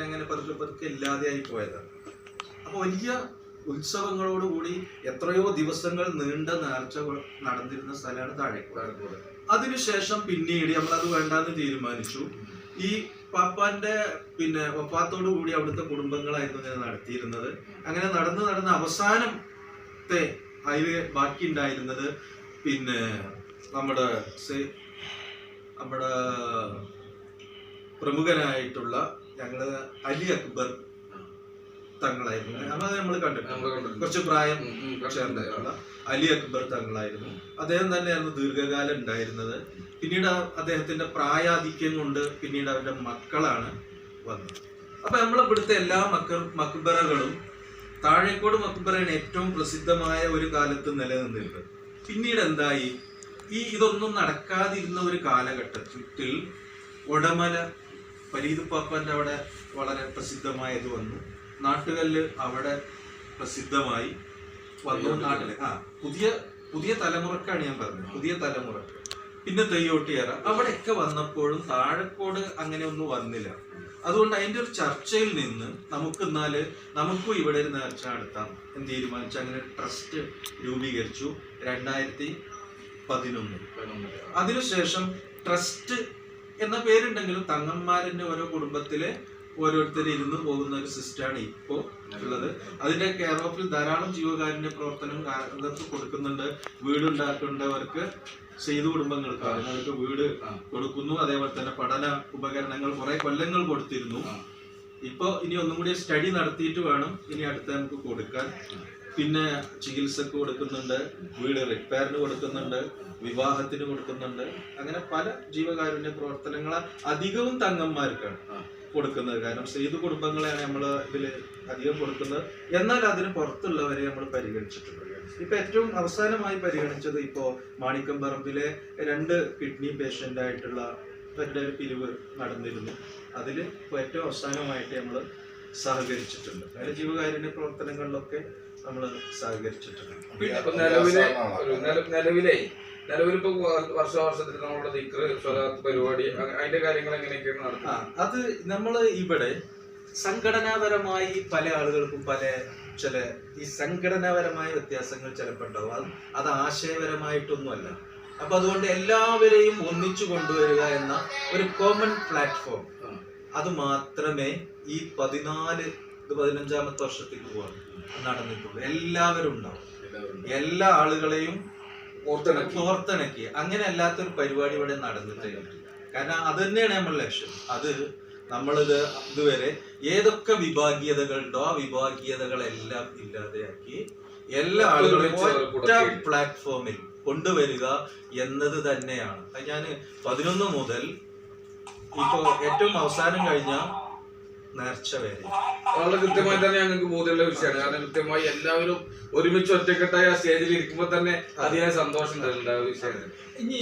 അങ്ങനെ പതുക്കെ ഇല്ലാതെയായി പോയതാണ്. അപ്പൊ വലിയ ഉത്സവങ്ങളോടുകൂടി എത്രയോ ദിവസങ്ങൾ നീണ്ട നേർച്ചകൾ നടന്നിരുന്ന സ്ഥലമാണ് താഴേക്കോട്. അതിനുശേഷം പിന്നീട് നമ്മളത് വേണ്ടാന്ന് തീരുമാനിച്ചു. ഈ പാപ്പാന്റെ വഫാത്തോടു കൂടി അവിടുത്തെ കുടുംബങ്ങളായിരുന്നു ഇങ്ങനെ നടത്തിയിരുന്നത്. അങ്ങനെ നടന്ന് അവസാനത്തെ അതിൽ ബാക്കി ഉണ്ടായിരുന്നത് നമ്മുടെ പ്രമുഖനായിട്ടുള്ള ഞങ്ങള് അലി അക്ബർ തങ്ങളായിരുന്നു. നമ്മൾ കണ്ടിട്ടുണ്ട്, കുറച്ച് പ്രായം ചേർന്നിട്ടുള്ള അലി അക്ബർ തങ്ങളായിരുന്നു. അദ്ദേഹം തന്നെയായിരുന്നു ദീർഘകാലം ഉണ്ടായിരുന്നത്. പിന്നീട് അദ്ദേഹത്തിന്റെ പ്രായാധിക്യം കൊണ്ട് പിന്നീട് അവരുടെ മക്കളാണ് വന്നത്. അപ്പൊ നമ്മൾ ഇവിടുത്തെ എല്ലാ മക്ബറകളും താഴേക്കോട് മക്ബറയാണ് ഏറ്റവും പ്രസിദ്ധമായ ഒരു കാലത്ത് നിലനിന്നിരുന്നത്. പിന്നീട് എന്തായി, ഇതൊന്നും നടക്കാതിരുന്ന ഒരു കാലഘട്ടത്തിൽ ഒടമല ഫരീദ് പാപ്പാന്റെ അവിടെ വളരെ പ്രസിദ്ധമായത് വന്നു. നാട്ടുകല്ല് അവിടെ പ്രസിദ്ധമായി വന്നു. നാട്ടില് പുതിയ തലമുറക്കാണ് ഞാൻ പറഞ്ഞത്, പുതിയ തലമുറക്ക്. പിന്നെ തെയ്യോട്ടിയറ അവിടെയൊക്കെ വന്നപ്പോഴും താഴെക്കോട് അങ്ങനെ ഒന്നും വന്നില്ല. അതുകൊണ്ട് അതിന്റെ ഒരു ചർച്ചയിൽ നിന്ന് നമുക്കും ഇവിടെ ഒരു നേർച്ച നടത്താം എന്ന് തീരുമാനിച്ചു. അങ്ങനെ ട്രസ്റ്റ് രൂപീകരിച്ചു 2011. അതിനുശേഷം ട്രസ്റ്റ് എന്ന പേരുണ്ടെങ്കിലും തങ്ങന്മാരിന്റെ ഓരോ കുടുംബത്തിലെ ഓരോരുത്തർ ഇരുന്ന് പോകുന്ന ഒരു സിസ്റ്റമാണ് ഇപ്പോൾ ഉള്ളത്. അതിന്റെ കെയർ ഓഫിൽ ധാരാളം ജീവകാരുണ്യ പ്രവർത്തനം കൊടുക്കുന്നുണ്ട്. വീടുണ്ടാക്കേണ്ടവർക്ക് ചെയ്തു കുടുംബങ്ങൾക്ക് അവർക്ക് വീട് കൊടുക്കുന്നു. അതേപോലെ തന്നെ പഠന ഉപകരണങ്ങൾ കുറെ കൊല്ലങ്ങൾ കൊടുത്തിരുന്നു. ഇപ്പൊ ഇനി ഒന്നും കൂടി സ്റ്റഡി നടത്തിയിട്ട് വേണം ഇനി അടുത്ത നമുക്ക് കൊടുക്കാൻ. പിന്നെ ചികിത്സക്ക് കൊടുക്കുന്നുണ്ട്, വീട് റിപ്പയറിന് കൊടുക്കുന്നുണ്ട്, വിവാഹത്തിന് കൊടുക്കുന്നുണ്ട്. അങ്ങനെ പല ജീവകാരുണ്യ പ്രവർത്തനങ്ങൾ അധികവും തങ്ങന്മാർക്കാണ് കൊടുക്കുന്നത്. കാരണം ചെയ്തു കുടുംബങ്ങളെയാണ് നമ്മൾ ഇതിൽ അധികം കൊടുക്കുന്നത്. എന്നാൽ അതിന് പുറത്തുള്ളവരെ നമ്മൾ പരിഗണിച്ചിട്ടുണ്ട്. ഇപ്പൊ ഏറ്റവും അവസാനമായി പരിഗണിച്ചത് ഇപ്പോ മാണിക്കമ്പറമ്പിലെ 2 കിഡ്നി പേഷ്യന്റ് ആയിട്ടുള്ള പിരിവ് നടന്നിരുന്നു. അതിൽ ഇപ്പോൾ ഏറ്റവും അവസാനമായിട്ട് നമ്മൾ സഹകരിച്ചിട്ടുണ്ട്. അതായത് ജീവകാരുണ്യ പ്രവർത്തനങ്ങളിലൊക്കെ നമ്മൾ സഹകരിച്ചിട്ടുണ്ട്. നിലവിലിപ്പോ വർഷാവർഷത്തിൽ നമ്മളുടെ ദിക്റ് സ്വലാത്ത് പരിപാടി അതിന്റെ കാര്യങ്ങൾ എങ്ങനെയൊക്കെയാണ് നടത്തുന്നത്? അത് നമ്മള് ഇവിടെ സംഘടനാപരമായി പല ആളുകൾക്കും ചില ഈ സംഘടനാപരമായ വ്യത്യാസങ്ങൾ ചിലപ്പോൾ ഉണ്ടാവും. അത് ആശയപരമായിട്ടൊന്നുമല്ല. അപ്പൊ അതുകൊണ്ട് എല്ലാവരെയും ഒന്നിച്ചു കൊണ്ടുവരിക എന്ന ഒരു കോമൺ പ്ലാറ്റ്ഫോം അത് മാത്രമേ ഈ 15ാമത്തെ വർഷത്തേക്ക് പോകാൻ നടന്നിട്ടുള്ളൂ. എല്ലാവരും ഉണ്ടാവും, എല്ലാ ആളുകളെയും ഓർത്തിണക്കി. അങ്ങനെ അല്ലാത്തൊരു പരിപാടി ഇവിടെ നടന്നിട്ടില്ല. കാരണം അത് തന്നെയാണ് നമ്മുടെ ലക്ഷ്യം. അത് നമ്മളിത് ഇതുവരെ ഏതൊക്കെ വിഭാഗീയതകളുണ്ടോ ആ വിഭാഗീയതകളെല്ലാം ഇല്ലാതെയാക്കി എല്ലാ ആളുകളെയും ഒറ്റ പ്ലാറ്റ്ഫോമിൽ കൊണ്ടുവരിക എന്നത് തന്നെയാണ്. ഞാൻ 11 മുതൽ ഇപ്പോ ഏറ്റവും അവസാനം കഴിഞ്ഞ നേർച്ച വരെ വളരെ കൃത്യമായി തന്നെ ഞങ്ങൾക്ക് ബോധ്യമുള്ള വിഷയമാണ്. കാരണം കൃത്യമായി എല്ലാവരും ഒരുമിച്ച് ഒറ്റക്കെട്ടായി ആ സ്റ്റേജിൽ ഇരിക്കുമ്പോൾ തന്നെ അതിയായ സന്തോഷം തരുന്നുണ്ട് ആ വിഷയത്തിൽ.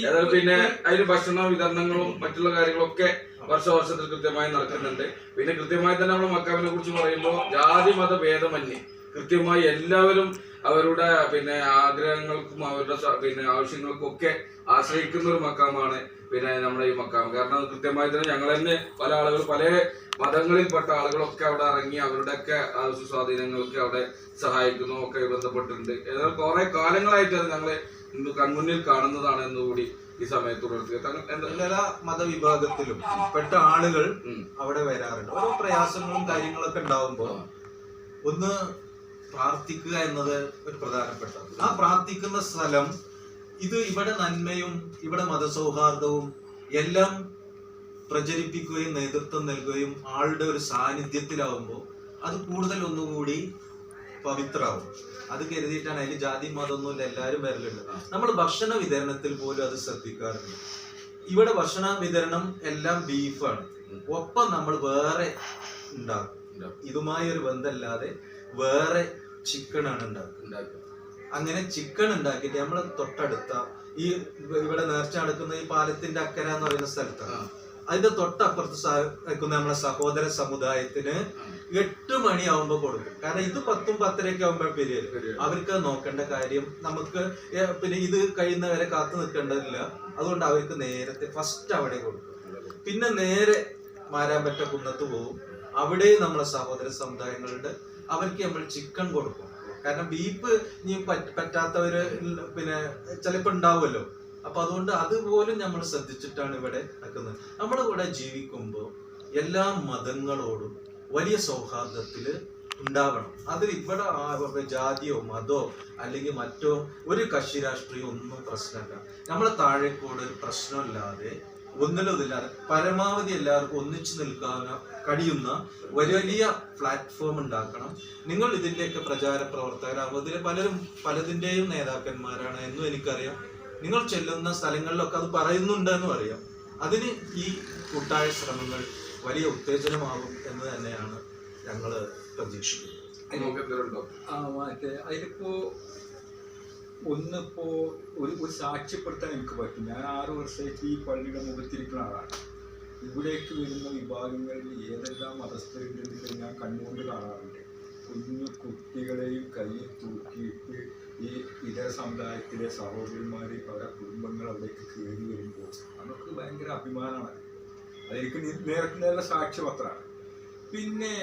അതായത് പിന്നെ അതിന് ഭക്ഷണ വിതരണങ്ങളും മറ്റുള്ള കാര്യങ്ങളൊക്കെ വർഷത്തിൽ കൃത്യമായി നടക്കുന്നുണ്ട്. പിന്നെ കൃത്യമായി തന്നെ നമ്മുടെ മക്കാമിനെ കുറിച്ച് പറയുമ്പോൾ ജാതി മത ഭേദമന്യേ കൃത്യമായി എല്ലാവരും അവരുടെ ആഗ്രഹങ്ങൾക്കും അവരുടെ ആവശ്യങ്ങൾക്കും ഒക്കെ ആശ്രയിക്കുന്ന ഒരു മക്കാമാണ് നമ്മുടെ ഈ മക്കാം. കാരണം കൃത്യമായി തന്നെ ഞങ്ങൾ തന്നെ പല ആളുകൾ പല മതങ്ങളിൽപ്പെട്ട ആളുകളൊക്കെ അവിടെ ഇറങ്ങി അവരുടെയൊക്കെ ആവശ്യ സ്വാധീനങ്ങൾക്ക് അവിടെ സഹായിക്കുന്നു ഒക്കെ ബന്ധപ്പെട്ടിട്ടുണ്ട്. ഏതായാലും കുറെ കാലങ്ങളായിട്ട് അത് ഞങ്ങളെ കൺമുന്നിൽ കാണുന്നതാണ് എന്നുകൂടി ഈ സമയത്ത് എല്ലാ മതവിഭാഗത്തിലും പെട്ട ആളുകൾ അവിടെ വരാറുണ്ട്. ഓരോ പ്രയാസങ്ങളും കാര്യങ്ങളൊക്കെ ഉണ്ടാവുമ്പോ ഒന്ന് പ്രാർത്ഥിക്കുക എന്നത് ഒരു പ്രധാനപ്പെട്ട ആ പ്രാർത്ഥിക്കുന്ന സ്ഥലം ഇത് ഇവിടെ നന്മയും ഇവിടെ മതസൗഹാർദ്ദവും എല്ലാം പ്രചരിപ്പിക്കുകയും നേതൃത്വം നൽകുകയും ആളുടെ ഒരു സാന്നിധ്യത്തിലാവുമ്പോൾ അത് കൂടുതൽ ഒന്നുകൂടി പവിത്രമാവും. അത് കരുതിയിട്ടാണ്. അതിൽ ജാതി മതമൊന്നുമില്ല, എല്ലാവരും വരലുണ്ട്. നമ്മൾ ഭക്ഷണ വിതരണത്തിൽ പോലും അത് ശ്രദ്ധിക്കാറുണ്ട്. ഇവിടെ ഭക്ഷണ വിതരണം എല്ലാം ബീഫാണ്. ഒപ്പം നമ്മൾ വേറെ ഉണ്ടാക്കും. ഇതുമായി ഒരു ബന്ധമില്ലാതെ വേറെ ചിക്കനാണ് ഉണ്ടാക്കുക. അങ്ങനെ ചിക്കൻ ഉണ്ടാക്കിയിട്ട് നമ്മൾ തൊട്ടടുത്ത ഈ ഇവിടെ നേർച്ച നടക്കുന്ന ഈ പാലത്തിന്റെ അക്കര എന്ന് പറയുന്ന സ്ഥലത്താണ്. അതിന്റെ തൊട്ടപ്പുറത്ത് നിൽക്കുന്ന നമ്മളെ സഹോദര സമുദായത്തിന് 8 മണിയാവുമ്പോ കൊടുക്കും. കാരണം ഇത് 10, 10:30 ആവുമ്പോൾ പെരിയല് അവർക്ക് നോക്കേണ്ട കാര്യം നമുക്ക് ഇത് കഴിയുന്നവരെ കാത്തു നിൽക്കേണ്ടതില്ല. അതുകൊണ്ട് അവർക്ക് നേരത്തെ ഫസ്റ്റ് അവിടെ കൊടുക്കും. പിന്നെ നേരെ മാരാമ്പറ്റ കുന്നത്ത് പോകും. അവിടെ നമ്മളെ സഹോദര സമുദായങ്ങളുടെ അവർക്ക് നമ്മൾ ചിക്കൻ കൊടുക്കും. കാരണം ബീഫ് ഇനി പറ്റാത്തവര് ചിലപ്പോ ഉണ്ടാവുമല്ലോ. അപ്പൊ അതുകൊണ്ട് അതുപോലും നമ്മൾ ശ്രദ്ധിച്ചിട്ടാണ് ഇവിടെ നിൽക്കുന്നത്. നമ്മളിവിടെ ജീവിക്കുമ്പോൾ എല്ലാ മതങ്ങളോടും വലിയ സൗഹാർദ്ദത്തിൽ ഉണ്ടാവണം. അതിൽ ഇവിടെ ജാതിയോ മതോ അല്ലെങ്കിൽ മറ്റോ ഒരു കക്ഷി രാഷ്ട്രീയം ഒന്നും പ്രശ്നമല്ല. നമ്മളെ താഴേക്കോട് ഒരു പ്രശ്നമില്ലാതെ ഒന്നിലൊന്നില്ലാതെ പരമാവധി എല്ലാവർക്കും ഒന്നിച്ചു നിൽക്കാൻ കഴിയുന്ന വലിയ പ്ലാറ്റ്ഫോം ഉണ്ടാക്കണം. നിങ്ങൾ ഇതിൻ്റെയൊക്കെ പ്രചാര പ്രവർത്തകരാകുമ്പോൾ ഇതിൽ പലതിൻ്റെയും നേതാക്കന്മാരാണ് എന്നും എനിക്കറിയാം. നിങ്ങൾ ചെല്ലുന്ന സ്ഥലങ്ങളിലൊക്കെ അത് പറയുന്നുണ്ടെന്നും അറിയാം. അതിന് ഈ കൂട്ടായ ശ്രമങ്ങൾ വലിയ ഉത്തേജനമാകും എന്ന് തന്നെയാണ് ഞങ്ങൾ പ്രതീക്ഷിക്കുന്നത്. അതിലിപ്പോ ഒന്നിപ്പോ ഒരു സാക്ഷ്യപ്പെടുത്താൻ എനിക്ക് പറ്റും. ഞാൻ 6 വർഷമായിട്ട് ഈ പള്ളിയുടെ മുഖത്തിരിക്കുന്ന ആളാണ്. ഇവിടേക്ക് വരുന്ന വിഭാഗങ്ങളിൽ ഏതെല്ലാം മതസ്ഥരുണ്ടെന്ന് ഞാൻ കണ്ണുകൊണ്ട് കാണാറുണ്ട്. കുഞ്ഞു കുട്ടികളെയും കയ്യിൽ തൂക്കിയിട്ട് ഈ ഇതര സമുദായത്തിലെ സഹോദരന്മാർ അവരുടെ കുടുംബങ്ങൾ അവിടേക്ക് കയറി വരുമ്പോൾ നമുക്ക് ഭയങ്കര അഭിമാനമാണ്. അതെനിക്ക് നേരത്തെ സാക്ഷ്യപത്രമാണ്. പിന്നെ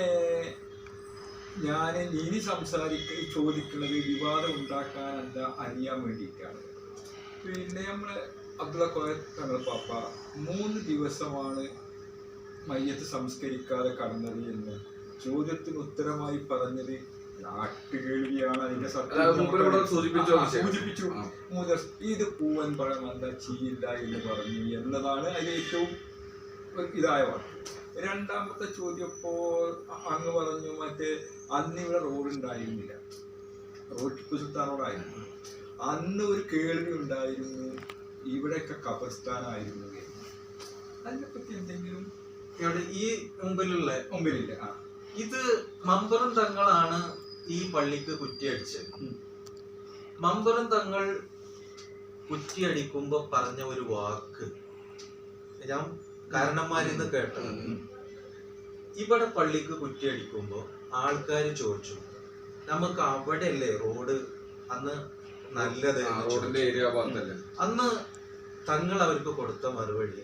ഞാൻ ഇനി ചോദിക്കുന്നത് വിവാദം ഉണ്ടാക്കാനല്ല, അറിയാൻ വേണ്ടിയിട്ടാണ്. പിന്നെ നമ്മൾ അബ്ദുള്ള കോയ തങ്ങൾ പാപ്പ 3 ദിവസമാണ് മയ്യത്ത് സംസ്കരിക്കാതെ കടന്നത് എന്ന് ചോദ്യത്തിന് ഉത്തരമായി പറഞ്ഞത് നാട്ടുകേൾവിയാണ്. അതിന്റെ സൂചിപ്പിച്ചു. ഇത് പൂവൻ പഴം എന്താ ചെയ്യില്ല എന്ന് പറഞ്ഞു എന്നതാണ് അതിൽ ഏറ്റവും ഇതായ വാക്ക്. രണ്ടാമത്തെ ചോദ്യം ഇപ്പോൾ അങ്ങ് പറഞ്ഞു അന്ന് ഇവിടെ റോഡ് ഉണ്ടായിരുന്നില്ല, റോഡ് ടിപ്പു സുൽത്താൻ റോഡായിരുന്നു. അന്ന് ഒരു കേൾവി ഉണ്ടായിരുന്നു ഇവിടെയൊക്കെ ഖബർസ്ഥാനായിരുന്നു. അതിനെപ്പറ്റി എന്തെങ്കിലും ഈ മുമ്പിലില്ല. ഇത് മമ്പറം തങ്ങളാണ് ഈ പള്ളിക്ക് കുറ്റിയടിച്ചത്. മമ്പറം തങ്ങൾ കുറ്റിയടിക്കുമ്പോ പറഞ്ഞ ഒരു വാക്ക് ഞാൻ കാരണന്മാരിന്ന് കേട്ടത്, ഇവിടെ പള്ളിക്ക് കുറ്റിയടിക്കുമ്പോ ആൾക്കാർ ചോദിച്ചു നമുക്ക് അവിടെയല്ലേ റോഡ് അന്ന് നല്ലത്. അന്ന് തങ്ങൾ അവർക്ക് കൊടുത്ത മറുപടി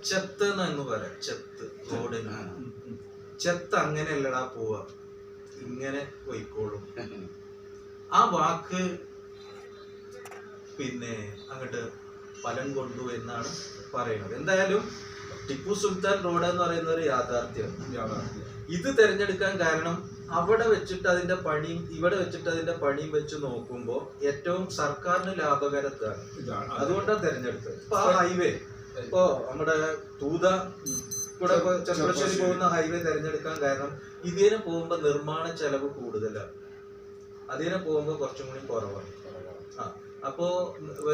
ചെത്ത് എന്ന് പറയാം. ചെത്ത് റോഡിന് ചെത്ത് അങ്ങനെയല്ലടാ പോവാ, ഇങ്ങനെ പോയിക്കോളും. ആ വാക്ക് പിന്നെ അങ്ങോട്ട് ഫലം കൊണ്ടു എന്നാണ് പറയുന്നത്. എന്തായാലും ടിപ്പു സുൽത്താൻ റോഡ് എന്ന് പറയുന്ന ഒരു യാഥാർത്ഥ്യമാണ്. ഇത് തിരഞ്ഞെടുക്കാൻ കാരണം അവിടെ വെച്ചിട്ട് അതിന്റെ പണിയും ഇവിടെ വെച്ചിട്ട് അതിന്റെ പണിയും വെച്ച് നോക്കുമ്പോൾ ഏറ്റവും സർക്കാരിന് ലാഭകരത്താണ്. അതുകൊണ്ടാണ് തിരഞ്ഞെടുത്തത്. ഇപ്പൊ ആ ഹൈവേ ഇപ്പോ നമ്മുടെ തൂത കൂടെ ചെമ്പ്രശ്ശേരി പോകുന്ന ഹൈവേ തിരഞ്ഞെടുക്കാൻ കാരണം ഇതിനെ പോകുമ്പോ നിർമ്മാണ ചെലവ് കൂടുതലാണ്, അതിനെ പോകുമ്പോ കുറച്ചും കൂടി കുറവാണ്. അപ്പോ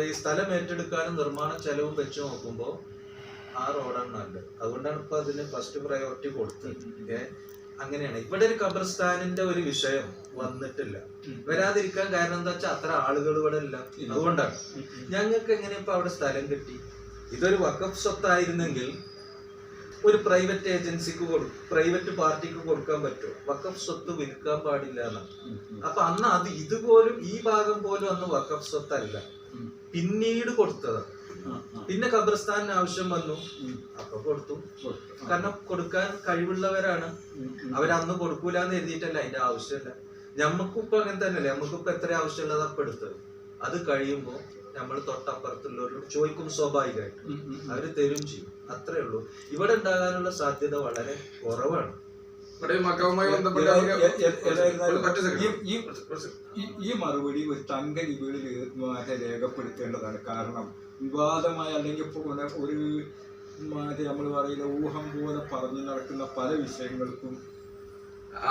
ഈ സ്ഥലം ഏറ്റെടുക്കാനും നിർമ്മാണ ചെലവും വെച്ച് നോക്കുമ്പോ ആ റോഡാണ് നല്ലത്. അതുകൊണ്ടാണ് ഇപ്പൊ അതിന് ഫസ്റ്റ് പ്രയോറിറ്റി കൊടുത്തത്. അങ്ങനെയാണ്. ഇവിടെ ഒരു ഖബർസ്ഥാനിന്റെ ഒരു വിഷയം വന്നിട്ടില്ല. വരാതിരിക്കാൻ കാരണം എന്താ വെച്ചാൽ അത്ര ആളുകൾ ഇവിടെ ഇല്ല. അതുകൊണ്ടാണ്. ഞങ്ങൾക്ക് എങ്ങനെ ഇപ്പൊ അവിടെ സ്ഥലം കിട്ടി? ഇതൊരു വഖഫ് സ്വത്തായിരുന്നെങ്കിൽ ഒരു പ്രൈവറ്റ് ഏജൻസിക്ക് പ്രൈവറ്റ് പാർട്ടിക്ക് കൊടുക്കാൻ പറ്റുമോ? വഖഫ് സ്വത്ത് വിൽക്കാൻ പാടില്ല എന്നാണ്. അപ്പൊ അന്ന് അത് ഇതുപോലും ഈ ഭാഗം പോലും അന്ന് വഖഫ് സ്വത്തല്ല, പിന്നീട് കൊടുത്തതാണ്. പിന്നെ ഖബർസ്ഥാനിന് ആവശ്യം വന്നു, അപ്പൊ കൊടുത്തു. കാരണം കൊടുക്കാൻ കഴിവുള്ളവരാണ്. അവരന്ന് കൊടുക്കൂലെന്ന് എഴുതിയിട്ടല്ല, അതിന്റെ ആവശ്യമില്ല. ഞമ്മക്കിപ്പോ അങ്ങനെ തന്നെയല്ലേ, നമുക്കിപ്പോ എത്ര ആവശ്യമുള്ളത് അപ്പൊ എടുത്തത്. അത് കഴിയുമ്പോ നമ്മൾ തൊട്ടപ്പുറത്തുള്ളവരോട് ചോദിക്കും, സ്വാഭാവികമായിട്ട് അവര് തരും ചെയ്യും. അത്രേ ഉള്ളൂ. ഇവിടെ ഉണ്ടാകാനുള്ള സാധ്യത വളരെ കുറവാണ്. ഈ മറുപടി ഒരു തങ്ക ലിപികളിൽ രേഖപ്പെടുത്തേണ്ടതാണ്. കാരണം വിവാദമായ അല്ലെങ്കിൽ ഒരു നമ്മൾ പറയുന്ന ഊഹം പോലെ പറഞ്ഞു നടക്കുന്ന പല വിഷയങ്ങൾക്കും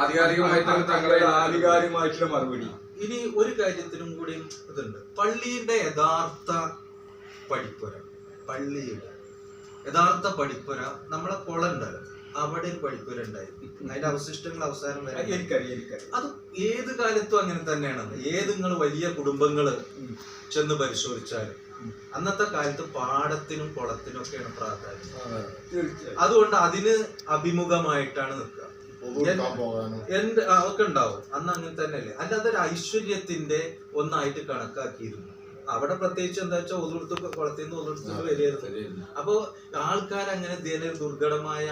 ആധികാരികമായിട്ടുള്ള മറുപടി. ഇനി ഒരു കാര്യത്തിനും കൂടി ഇതുണ്ട്. പള്ളിയുടെ യഥാർത്ഥ പടിപ്പുര, പള്ളിയുടെ യഥാർത്ഥ പടിപ്പുര നമ്മളെ കുളമുണ്ടല്ലോ, അവിടെ ഒരു പടിപ്പുര ഉണ്ടായിരുന്നു. അതിന്റെ അവശിഷ്ടങ്ങൾ അവസാനം വരെ എനിക്കറിയാം. അത് ഏത് കാലത്തും അങ്ങനെ തന്നെയാണെന്ന്. ഏത് നിങ്ങൾ വലിയ കുടുംബങ്ങള് ചെന്ന് പരിശോധിച്ചാലും അന്നത്തെ കാലത്ത് പാടത്തിനും കുളത്തിനും ഒക്കെയാണ് പ്രാധാന്യം. അതുകൊണ്ട് അതിന് അഭിമുഖമായിട്ടാണ് നിൽക്കുക. ഒക്കെ ഉണ്ടാവും. അന്ന് അങ്ങനെ തന്നെയല്ലേ. അല്ലാതെ ഒരു ഐശ്വര്യത്തിന്റെ ഒന്നായിട്ട് കണക്കാക്കിയിരുന്നു. അവിടെ പ്രത്യേകിച്ച് എന്താ വെച്ചാൽ ഒതുകൊടുത്ത് കുളത്തിൽ നിന്ന് ഒതുകൊടുത്തിട്ട് വരികയായിരുന്നു. അപ്പൊ ആൾക്കാരങ്ങനെ ദുർഘടമായ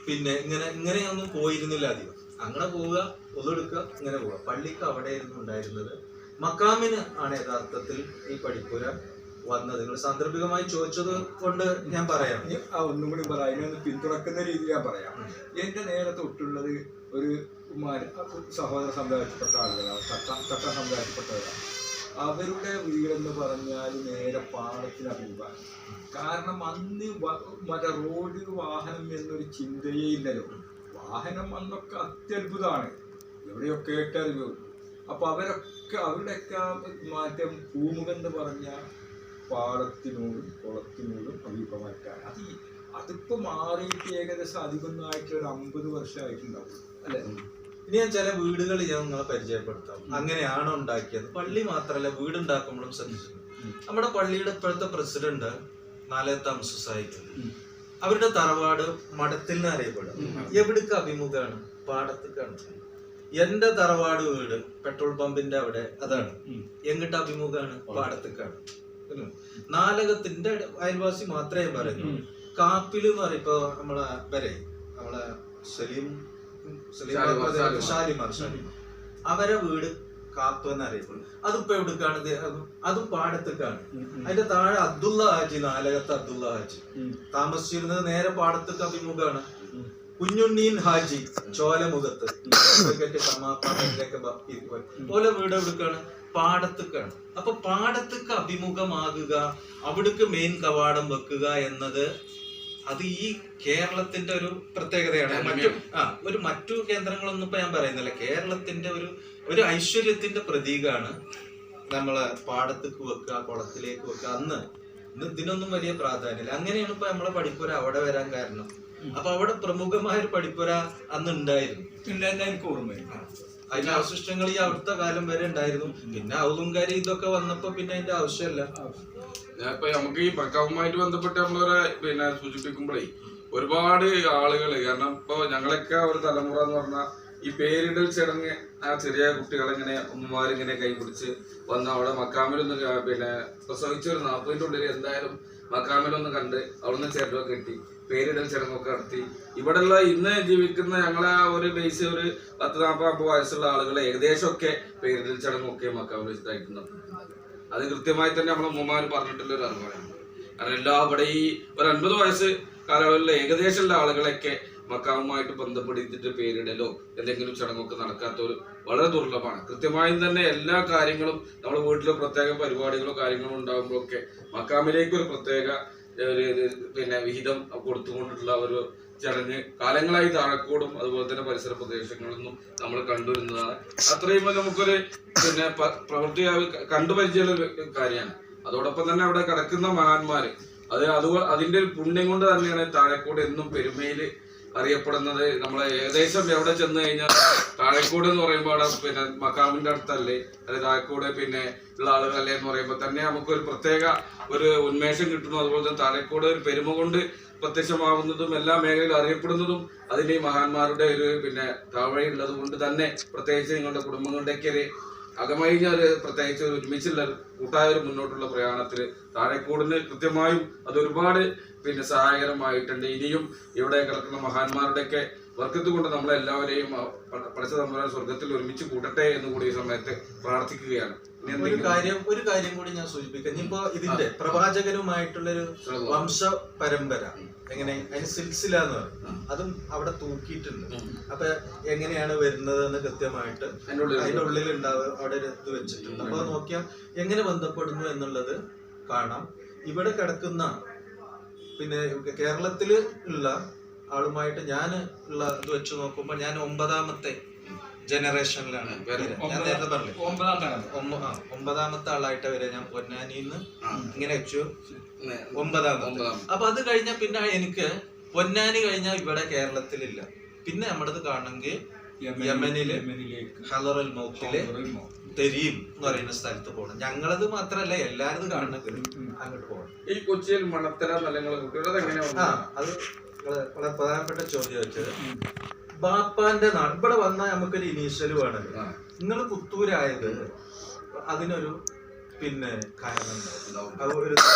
പിന്നെ ഇങ്ങനെയൊന്നും പോയിരുന്നില്ല അധികം. അങ്ങനെ പോവുക, ഒതുകൊടുക്കുക, ഇങ്ങനെ പോവുക. പള്ളിക്ക് അവിടെയായിരുന്നു ഉണ്ടായിരുന്നത്. മക്കാമിന് ആണ് യഥാർത്ഥത്തിൽ ഈ പടിപ്പുര വന്നത്? നിങ്ങൾ സാന്ദർഭികമായി ചോദിച്ചത് കൊണ്ട് ഞാൻ പറയാം. ഒന്നും കൂടി പറയാം, അതിനൊന്ന് പിന്തുണക്കുന്ന രീതിയിൽ ഞാൻ പറയാം. എന്റെ നേരെ തൊട്ടുള്ളത് ഒരു സഹോദര സമുദായത്തിൽപ്പെട്ട ആളുകളാണ്, തട്ട സമുദായത്തിൽപ്പെട്ടവരാണ്. അവരുടെ വീടെന്ന് പറഞ്ഞാൽ നേരെ പാടത്തിന് അഭിമുഖമാണ്. കാരണം അന്ന് മറ്റേ റോഡിൽ വാഹനം എന്നൊരു ചിന്തയേ ഇല്ലല്ലോ. വാഹനം അന്നൊക്കെ അത്യത്ഭുതമാണ്, എവിടെയൊക്കെ കേട്ടറിവ്. അപ്പൊ അവരുടെയൊക്കെ മാറ്റം ഭൂമുഖം എന്ന് പറഞ്ഞ പാടത്തിനോടും കുളത്തിനോടും അഭിമുഖമായിട്ടാണ്. അതിപ്പോ മാറിയിട്ട് ഏകദേശം അധികമൊന്നായിട്ട് ഒരു 50 വർഷമായിട്ടുണ്ടാവും അല്ലെ? ഇനി ഞാൻ ചില വീടുകൾ ഞാൻ നിങ്ങളെ പരിചയപ്പെടുത്താം. അങ്ങനെയാണോ ഉണ്ടാക്കിയത്? പള്ളി മാത്രമല്ല, വീടുണ്ടാക്കുമ്പോഴും ശ്രദ്ധിച്ചു. നമ്മുടെ പള്ളിയുടെ ഇപ്പോഴത്തെ പ്രസിഡന്റ് നാലത്തെ അംസുസായിട്ട്, അവരുടെ തറവാട് മഠത്തിൽ നിന്ന് അറിയപ്പെടും. എവിടേക്ക് അഭിമുഖമാണ്? പാടത്തേക്കാണ്. എന്റെ തറവാട് വീട് പെട്രോൾ പമ്പിന്റെ അവിടെ, അതാണ്. എങ്ങിട്ട് അഭിമുഖമാണ്? പാടത്തേക്കാണ്. നാലകത്തിന്റെ അയൽവാസി മാത്രമേ പറയുന്നു. കാപ്പില് എന്ന് പറയും, ഇപ്പൊ നമ്മളെ നമ്മളെ ഷാലിമാർ അവരെ വീട് കാപ്പ് എന്നറിയപ്പെടും. അതിപ്പോ എവിടേക്കാണ്? അതും പാടത്തേക്കാണ്. അതിന്റെ താഴെ അബ്ദുള്ള ഹാജി, നാലകത്ത് അബ്ദുള്ള ഹാജി താമസിച്ചിരുന്നത് നേരെ പാടത്തേക്ക് അഭിമുഖമാണ്. കുഞ്ഞുണ്ണീൻ ഹാജി ചോലമുഖത്ത് പോലെ വീട് എവിടേക്കാണ്? പാടത്തേക്കാണ്. അപ്പൊ പാടത്തേക്ക് അഭിമുഖമാകുക, അവിടേക്ക് മെയിൻ കവാടം വെക്കുക എന്നത് അത് ഈ കേരളത്തിന്റെ ഒരു പ്രത്യേകതയാണ്. മറ്റു കേന്ദ്രങ്ങളൊന്നും ഇപ്പൊ ഞാൻ പറയുന്നില്ല. കേരളത്തിന്റെ ഒരു ഐശ്വര്യത്തിന്റെ പ്രതീകമാണ് നമ്മളെ പാടത്തേക്ക് വെക്കുക, കുളത്തിലേക്ക് വെക്കുക. അന്ന് ഇതിനൊന്നും വലിയ പ്രാധാന്യമില്ല. അങ്ങനെയാണ് ഇപ്പൊ നമ്മളെ പഠിപ്പുര അവിടെ വരാൻ കാരണം. അപ്പൊ അവിടെ പ്രമുഖമായ ഒരു പഠിപ്പുര അന്ന് ഉണ്ടായിരുന്നു. എനിക്ക് ഓർമ്മയില്ല. അതിന്റെ അവശിഷ്ടങ്ങൾ ഈ അവിടുത്തെ കാലം വരെ ഉണ്ടായിരുന്നു. പിന്നെ ഔലുംകാരി ഇതൊക്കെ വന്നപ്പോ പിന്നെ അതിന്റെ ആവശ്യമല്ല. ഇപ്പൊ നമുക്ക് ഈ പക്കാവുമായിട്ട് ബന്ധപ്പെട്ട് നമ്മളൊരു സൂചിപ്പിക്കുമ്പോഴേ ഒരുപാട് ആളുകൾ, കാരണം ഇപ്പൊ ഞങ്ങളൊക്കെ ഒരു തലമുറ എന്ന് പറഞ്ഞാൽ ഈ പേരിടൽ ചടങ്ങ് ആ ചെറിയ കുട്ടികളിങ്ങനെ ഉമ്മമാരിങ്ങനെ കൈപിടിച്ച് വന്ന് അവിടെ മക്കാമിലൊന്ന് പ്രസവിച്ച ഒരു 40-ന്റെ ഉള്ളിൽ എന്തായാലും മക്കാമിലൊന്ന് കണ്ട് അവിടുന്ന് ചേട്ടൊക്കെ കെട്ടി പേരിടൽ ചടങ്ങൊക്കെ നടത്തി. ഇവിടെയുള്ള ഇന്ന് ജീവിക്കുന്ന ഞങ്ങളെ ഒരു ബേസ് ഒരു 10-40 വയസ്സുള്ള ആളുകൾ ഏകദേശമൊക്കെ പേരിടൽ ചടങ്ങൊക്കെ മക്കാമിൽ വെച്ചിട്ടായിട്ടുണ്ട്. അത് കൃത്യമായി തന്നെ നമ്മളെ ഉമ്മമാര് പറഞ്ഞിട്ടുള്ള ഒരു അറിവാണ്. കാരണം ഇവിടെ ഈ ഒരു 50 വയസ്സ് കാലയളവിലുള്ള ഏകദേശമുള്ള ആളുകളൊക്കെ മക്കാവുമായിട്ട് ബന്ധപ്പെടുത്തിയിട്ട് പേരിടലോ എന്തെങ്കിലും ചടങ്ങൊക്കെ നടക്കാത്തവർ വളരെ ദുർലഭമാണ്. കൃത്യമായും തന്നെ എല്ലാ കാര്യങ്ങളും നമ്മുടെ വീട്ടിലെ പ്രത്യേക പരിപാടികളോ കാര്യങ്ങളോ ഉണ്ടാകുമ്പോഴൊക്കെ മക്കാമിലേക്ക് ഒരു പ്രത്യേക വിഹിതം കൊടുത്തുകൊണ്ടിട്ടുള്ള ഒരു ചടങ്ങ് കാലങ്ങളായി താഴക്കോടും അതുപോലെ തന്നെ പരിസര പ്രദേശങ്ങളിൽ നിന്നും നമ്മൾ കണ്ടുവരുന്നതാണ്. അത്രയും നമുക്കൊരു പ്രവൃത്തിയായി കണ്ടുപരിചയമുള്ള കാര്യമാണ്. അതോടൊപ്പം തന്നെ അവിടെ കിടക്കുന്ന മഹാന്മാര് അതിന്റെ ഒരു പുണ്യം കൊണ്ട് തന്നെയാണ് താഴക്കോട് എന്നും പെരുമയില് അറിയപ്പെടുന്നത്. നമ്മളെ ഏകദേശം എവിടെ ചെന്ന് കഴിഞ്ഞാൽ താഴക്കോട് എന്ന് പറയുമ്പോൾ അവിടെ മക്കാമിന്റെ അടുത്തല്ലേ, അല്ലെ താഴക്കോട് ഉള്ള ആളുകളല്ലേ എന്ന് പറയുമ്പോൾ തന്നെ നമുക്കൊരു പ്രത്യേക ഒരു ഉന്മേഷം കിട്ടുന്നു. അതുപോലെ തന്നെ താഴക്കോട് ഒരു പെരുമ കൊണ്ട് പ്രത്യക്ഷമാവുന്നതും എല്ലാ മേഖലയിലും അറിയപ്പെടുന്നതും അതിന്റെ ഈ മഹാന്മാരുടെ ഒരു താഴ്വഴി ഉള്ളത് കൊണ്ട് തന്നെ, പ്രത്യേകിച്ച് നിങ്ങളുടെ കുടുംബങ്ങളുടെയൊക്കെ ഒരു അകമഴിഞ്ഞ ഒരു പ്രത്യേകിച്ച് ഒരുമിച്ചുള്ള കൂട്ടായ ഒരു മുന്നോട്ടുള്ള പ്രയാണത്തിൽ താഴേക്കോടിന് കൃത്യമായും അത് ഒരുപാട് സഹായകരമായിട്ടുണ്ട്. ഇനിയും ഇവിടെ കിടക്കുന്ന മഹാന്മാരുടെയൊക്കെ വർക്കത്ത് കൊണ്ട് നമ്മളെല്ലാവരെയും പഠിച്ച തമ്പുരാൻ സ്വർഗത്തിൽ ഒരുമിച്ച് കൂട്ടട്ടെ എന്ന് കൂടി ഈ സമയത്ത് പ്രാർത്ഥിക്കുകയാണ്. ഒരു കാര്യം കൂടി ഞാൻ സൂചിപ്പിക്കാം. ഇനിയിപ്പോ ഇതിന്റെ പ്രവാചകനുമായിട്ടുള്ളൊരു വംശ പരമ്പര എങ്ങനെ, അതിന് സിൽസില എന്ന് പറയും, അതും അവിടെ തൂക്കിയിട്ടുണ്ട്. അപ്പൊ എങ്ങനെയാണ് വരുന്നത് എന്ന് കൃത്യമായിട്ട് അതിന്റെ ഉള്ളിൽ ഉണ്ടാവുക, അവിടെ ഇത് വെച്ചിട്ടുണ്ട്. അപ്പൊ നോക്കിയാൽ എങ്ങനെ ബന്ധപ്പെടുന്നു എന്നുള്ളത് കാണാം. ഇവിടെ കിടക്കുന്ന കേരളത്തില് ഉള്ള ആളുമായിട്ട് ഞാൻ ഉള്ള ഇത് വെച്ച് നോക്കുമ്പോൾ ഞാൻ 9ാമത്തെ ജനറേഷനിലാണ്. ഞാൻ നേരത്തെ പറഞ്ഞു 9ാമത്തെ ആളായിട്ട് വരെ ഞാൻ പൊന്നാനിന്ന് ഇങ്ങനെ വെച്ചു 9ാമത്തെ. അപ്പൊ അത് കഴിഞ്ഞാൽ പിന്നെ എനിക്ക് പൊന്നാനി കഴിഞ്ഞാൽ ഇവിടെ കേരളത്തിലില്ല. പിന്നെ നമ്മുടേത് കാണണമെങ്കിൽ യമനില് ഹലറൽ മൗത്തില് തെരീം എന്ന് പറയുന്ന സ്ഥലത്ത് പോകണം. ഞങ്ങളത് മാത്രല്ല എല്ലാരും കാണണമെങ്കിൽ അങ്ങോട്ട് പോകണം. ഈ കൊച്ചിയിൽ മണത്തല അത് വളരെ പ്രധാനപ്പെട്ട ചോദ്യം വെച്ചത്. ബാപ്പാന്റെ നാട് ഇവിടെ വന്നാൽ നമുക്കൊരു ഇനീഷ്യൽ വേണമല്ലോ. നിങ്ങൾ പുത്തൂരായത് അതിനൊരു കാരണം ഉണ്ടാവും.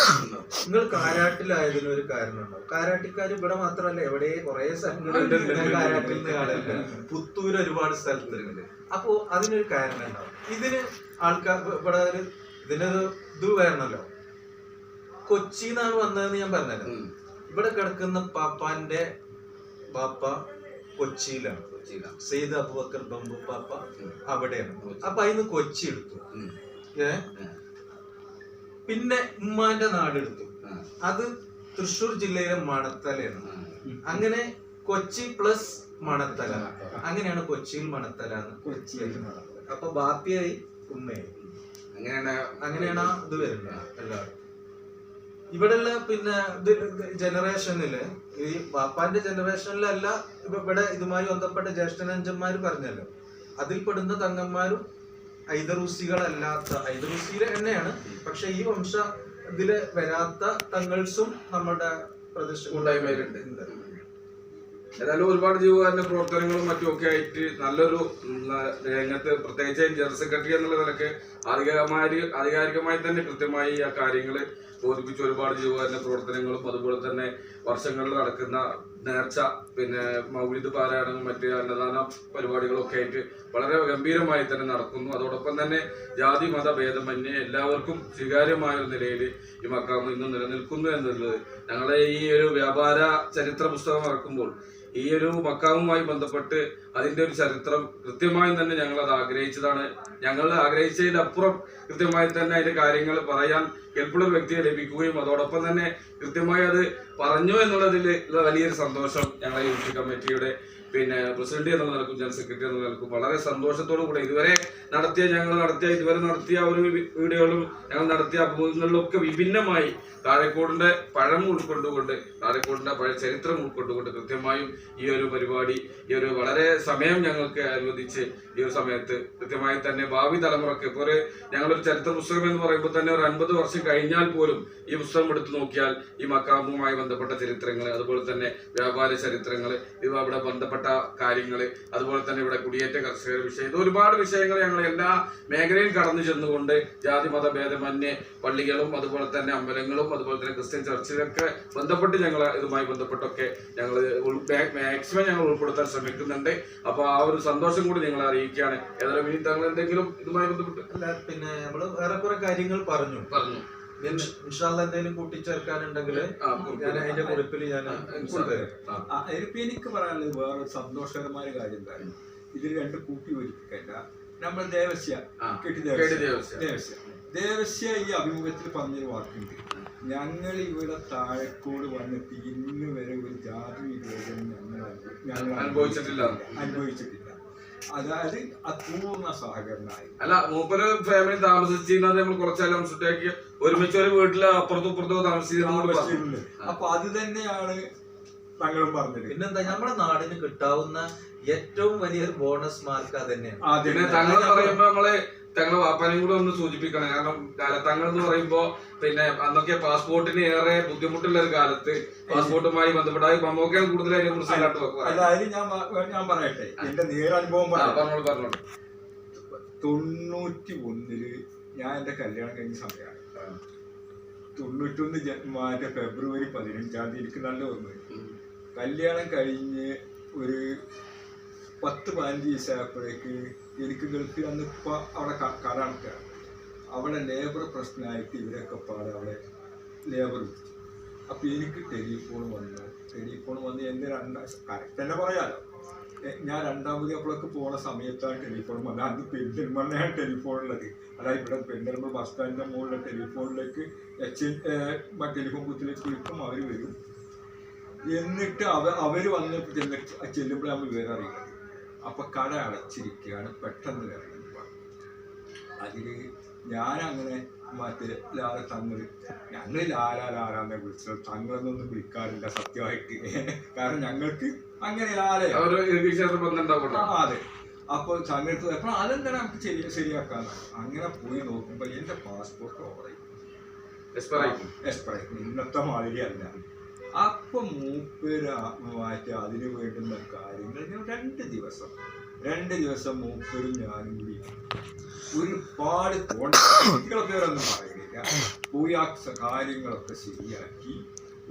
നിങ്ങൾ കാരാട്ടിലായതിനൊരു കാരണം ഉണ്ടാവും. കാരാട്ടിക്കാർ ഇവിടെ മാത്രമല്ല, എവിടെ കുറെ സ്ഥലങ്ങളിൽ കാരാട്ടിൽ നിന്ന് കാണുന്നുണ്ട്. പുത്തൂര് ഒരുപാട് സ്ഥലത്തുണ്ട്. അപ്പോ അതിനൊരു കാരണം ഉണ്ടാവും. ഇതിന് ആൾക്കാർ ഇവിടെ ഇതിനൊരു ഇത് വരണല്ലോ, കൊച്ചിന്നാണ് വന്നതെന്ന് ഞാൻ പറഞ്ഞല്ലോ. ഇവിടെ കിടക്കുന്ന പാപ്പാന്റെ പാപ്പ കൊച്ചിയിലാണ്. സെയ്ദ് അബൂബക്കർ ബംബു പാപ്പ അവിടെയാണ്. അപ്പൊ അതിന് കൊച്ചി എടുത്തു. പിന്നെ ഉമ്മാന്റെ നാടെടുത്തു. അത് തൃശ്ശൂർ ജില്ലയിലെ മണത്തലയാണ്. അങ്ങനെ കൊച്ചി പ്ലസ് മണത്തല, അങ്ങനെയാണ് കൊച്ചിയിൽ മണത്തലാണ്. അപ്പൊ ബാപ്പിയായി ഉമ്മയായി. അങ്ങനെയാണ് ഇത് വരുന്നത്. എല്ലാവരും ഇവിടെയുള്ള പിന്നെ ജനറേഷനില്, ഈ ബാപ്പാന്റെ ജനറേഷനിലല്ല ഇവിടെ ഇതുമായി ബന്ധപ്പെട്ട ജ്യേഷ്ഠനഞ്ചന്മാര് പറഞ്ഞല്ലോ, അതിൽപ്പെടുന്ന തങ്ങന്മാരും ഐദറൂസികളല്ലാത്ത, ഐദറൂസിയിലെ തന്നെയാണ്, പക്ഷെ ഈ വംശ ഇതില് വരാത്ത തങ്ങൾസും നമ്മുടെ പ്രദേശങ്ങളുണ്ട്. ഏതായാലും ഒരുപാട് ജീവകാരുണ്യ പ്രവർത്തനങ്ങളും മറ്റുമൊക്കെ ആയിട്ട് നല്ലൊരു രംഗത്ത്, പ്രത്യേകിച്ച് ജനറൽ സെക്രട്ടറി എന്നുള്ള നിലക്ക് ആധികാരികമായി തന്നെ കൃത്യമായി ആ കാര്യങ്ങൾ ബോധിപ്പിച്ച് ഒരുപാട് ജീവകാരുണ്യ പ്രവർത്തനങ്ങളും അതുപോലെ തന്നെ വർഷങ്ങളിൽ നടക്കുന്ന നേർച്ച, പിന്നെ മൗലിദ് പാരായണവും മറ്റ് അന്നദാന പരിപാടികളൊക്കെ ആയിട്ട് വളരെ ഗംഭീരമായി തന്നെ നടക്കുന്നു. അതോടൊപ്പം തന്നെ ജാതി മത ഭേദമന്യേ എല്ലാവർക്കും സ്വീകാര്യമായ ഒരു നിലയിൽ ഈ മക്കാമ് ഇന്ന് നിലനിൽക്കുന്നു എന്നുള്ളത് ഞങ്ങളെ ഈ ഒരു വ്യാപാര ചരിത്ര പുസ്തകം ഇറക്കുമ്പോൾ ഈ ഒരു മക്കാമുമായി ബന്ധപ്പെട്ട് അതിന്റെ ഒരു ചരിത്രം കൃത്യമായി തന്നെ ഞങ്ങൾ അത് ആഗ്രഹിച്ചതാണ്. ഞങ്ങൾ ആഗ്രഹിച്ചതിലപ്പുറം കൃത്യമായി തന്നെ അതിന്റെ കാര്യങ്ങൾ പറയാൻ കെൽപ്പുള്ള വ്യക്തിയെ ലഭിക്കുകയും അതോടൊപ്പം തന്നെ കൃത്യമായി അത് പറഞ്ഞു എന്നുള്ളതിൽ വലിയൊരു സന്തോഷം ഞങ്ങളെ യൂണിറ്റ് കമ്മിറ്റിയുടെ പിന്നെ പ്രസിഡന്റ് എന്നുള്ള നിലക്കും ജനറൽ സെക്രട്ടറി എന്നുള്ള നിലക്കും വളരെ സന്തോഷത്തോടു കൂടെ ഇതുവരെ നടത്തിയ ഒരു വീഡിയോകളും ഞങ്ങൾ നടത്തിയ അഭിമുഖങ്ങളിലൊക്കെ വിഭിന്നമായി താഴെക്കോടിന്റെ പഴം ഉൾക്കൊണ്ടുകൊണ്ട്, താഴെക്കോടിന്റെ പഴയ ചരിത്രം ഉൾക്കൊണ്ടുകൊണ്ട് കൃത്യമായും ഈ ഒരു പരിപാടി, ഈ ഒരു വളരെ സമയം ഞങ്ങൾക്ക് അനുവദിച്ച് ഈ ഒരു സമയത്ത് കൃത്യമായി തന്നെ ഭാവി തലമുറക്ക് ഇപ്പോൾ ഞങ്ങളൊരു ചരിത്ര പുസ്തകം എന്ന് പറയുമ്പോൾ തന്നെ ഒരു 50 വർഷം കഴിഞ്ഞാൽ പോലും ഈ പുസ്തകം എടുത്തു നോക്കിയാൽ ഈ മക്കാമുമായി ബന്ധപ്പെട്ട ചരിത്രങ്ങൾ, അതുപോലെ തന്നെ വ്യാപാര ചരിത്രങ്ങൾ, ഇവിടെ ബന്ധപ്പെട്ട കാര്യങ്ങൾ, അതുപോലെ തന്നെ ഇവിടെ കുടിയേറ്റ കർഷകരുടെ വിഷയം, ഇത് ഒരുപാട് വിഷയങ്ങൾ ഞങ്ങൾ എല്ലാ മേഖലയും കടന്നു ചെന്നുകൊണ്ട് ജാതി മത ഭേദമന്യേ പള്ളികളും അതുപോലെ തന്നെ അമ്പലങ്ങളും അതുപോലെ തന്നെ ക്രിസ്ത്യൻ ചർച്ചിലൊക്കെ ബന്ധപ്പെട്ട് ഞങ്ങൾ ഇതുമായി ബന്ധപ്പെട്ടൊക്കെ ഞങ്ങൾ മാക്സിമം ഞങ്ങൾ ഉൾപ്പെടുത്താൻ ശ്രമിക്കുന്നുണ്ട്. അപ്പൊ ആ ഒരു സന്തോഷം കൂടി നിങ്ങളെ അറിയിക്കുകയാണ്. ഏതായാലും ഇനി താങ്കൾ എന്തെങ്കിലും ഇതുമായി ബന്ധപ്പെട്ട് പിന്നെ നമ്മള് വേറെ കുറെ കാര്യങ്ങൾ പറഞ്ഞു എന്തെങ്കിലും കൂട്ടിച്ചേർക്കാനുണ്ടെങ്കിൽ ഞാൻ അതിന്റെ കുറിപ്പിൽ ഞാൻ എനിക്ക് പറയാനുള്ളത് വേറെ സന്തോഷകരമായ കാര്യം എന്തായാലും ഇതിൽ 2 കൂട്ടി യോജിപ്പിക്കല്ല. നമ്മൾ ദേവസ്യ ഈ അഭിമുഖത്തിൽ പറഞ്ഞൊരു വാക്കുണ്ട്, ഞങ്ങൾ ഇവിടെ താഴെക്കോട് വന്നിട്ട് ഇന്ന് വരെ ഒരു ജാതി വിവേചനം ഞങ്ങൾ അനുഭവിച്ചിട്ടില്ല. അതായത് അപൂർണ സഹകരണമായി. അല്ല, മൂപ്പര് ഫാമിലി താമസിച്ചിരുന്നത് നമ്മൾ കുറച്ചാലും ഒരുമിച്ച് ഒരു വീട്ടില് അപ്പുറത്തും ഇപ്പുറത്തോ താമസിച്ചിരുന്നു. അപ്പൊ അത് തന്നെയാണ് തങ്ങളും പറഞ്ഞത്. പിന്നെന്താ, നമ്മുടെ നാടിന് കിട്ടാവുന്ന ഏറ്റവും വലിയൊരു ബോണസ് മാർക്ക് അത് തന്നെയാണ്. പിന്നെ തങ്ങൾ പറയുമ്പോ നമ്മള് തങ്ങളുടെ വാപ്പാനെയും കൂടെ ഒന്ന് സൂചിപ്പിക്കണം. കാരണം തങ്ങൾ എന്ന് പറയുമ്പോ പിന്നെ അന്നൊക്കെ പാസ്പോർട്ടിന് ഏറെ ബുദ്ധിമുട്ടുള്ള ഒരു കാലത്ത് പാസ്പോർട്ടുമായി ബന്ധപ്പെട്ട മമ്മൂക്കയാണ് കൂടുതൽ അതിനെ കുറിച്ച് അതായത് ഞാൻ പറയട്ടെ, എന്റെ നേരനുഭവം പറഞ്ഞോളൂ. 91 ഞാൻ എന്റെ കല്യാണം കഴിഞ്ഞ സമയമാണ്. 91 ഫെബ്രുവരി 15 എനിക്ക് നല്ല ഓർമ്മ. കല്യാണം കഴിഞ്ഞ് ഒരു 10-15 ദിവസമായപ്പോഴേക്ക് എനിക്ക് ഗൾഫിൽ അന്ന് ഇപ്പൊ അവിടെ കട നടക്കുകയാണ്. അവിടെ ലേബർ പ്രശ്നമായിട്ട് ഇവരൊക്കെ പാടെ അവിടെ ലേബർ വിളിച്ചു. അപ്പൊ എനിക്ക് ടെലിഫോൺ വന്ന് എന്റെ കറക്റ്റ് തന്നെ പറയാലോ, ഞാൻ 2ാം അപ്പോഴൊക്കെ പോണ സമയത്താണ് ടെലിഫോൺ വന്നത്. അന്ന് പെരിന്തൽമണ്ണയാണ് ടെലിഫോൺ ഉള്ളത്. അതായത് ഇവിടെ പെരിന്തൽമണ്ണ ബസ് സ്റ്റാൻഡിന്റെ മുകളിലെ ടെലിഫോണിലേക്ക് ടെലിഫോൺ ബൂത്തിലേക്ക് വിളിക്കും, അവർ വരും. എന്നിട്ട് അവര് വന്ന് ചെല്ലുമ്പോൾ നമ്മൾ വിവരം അറിയുന്നത്. അപ്പൊ കട അടച്ചിരിക്കുകയാണ്, പെട്ടെന്ന് വരണം. അതില് ഞാനങ്ങനെ മറ്റേ ഞങ്ങൾ ലാലാലാലാന്നെ വിളിച്ചത്. തങ്ങളൊന്നും വിളിക്കാറില്ല സത്യമായിട്ട്, കാരണം ഞങ്ങൾക്ക് അങ്ങനെ അതെ. അപ്പൊ തങ്ങൾക്ക് എപ്പോഴും അതെന്താണ് നമുക്ക് ശരിയാക്കാന്ന്. അങ്ങനെ പോയി നോക്കുമ്പോ എന്റെ പാസ്പോർട്ട് ഓവറായി, എക്സ്പയർ ഇന്നത്തെ മാതിരി അല്ല. അപ്പൊ മൂപ്പര് മാറ്റി അതിന് വേണ്ടുന്ന കാര്യങ്ങൾ 2 ദിവസം മൂപ്പരും ഞാനും കൂടി ഒരുപാട് പേരൊന്നും പറയുന്നില്ല, പോയി ആ കാര്യങ്ങളൊക്കെ ശരിയാക്കി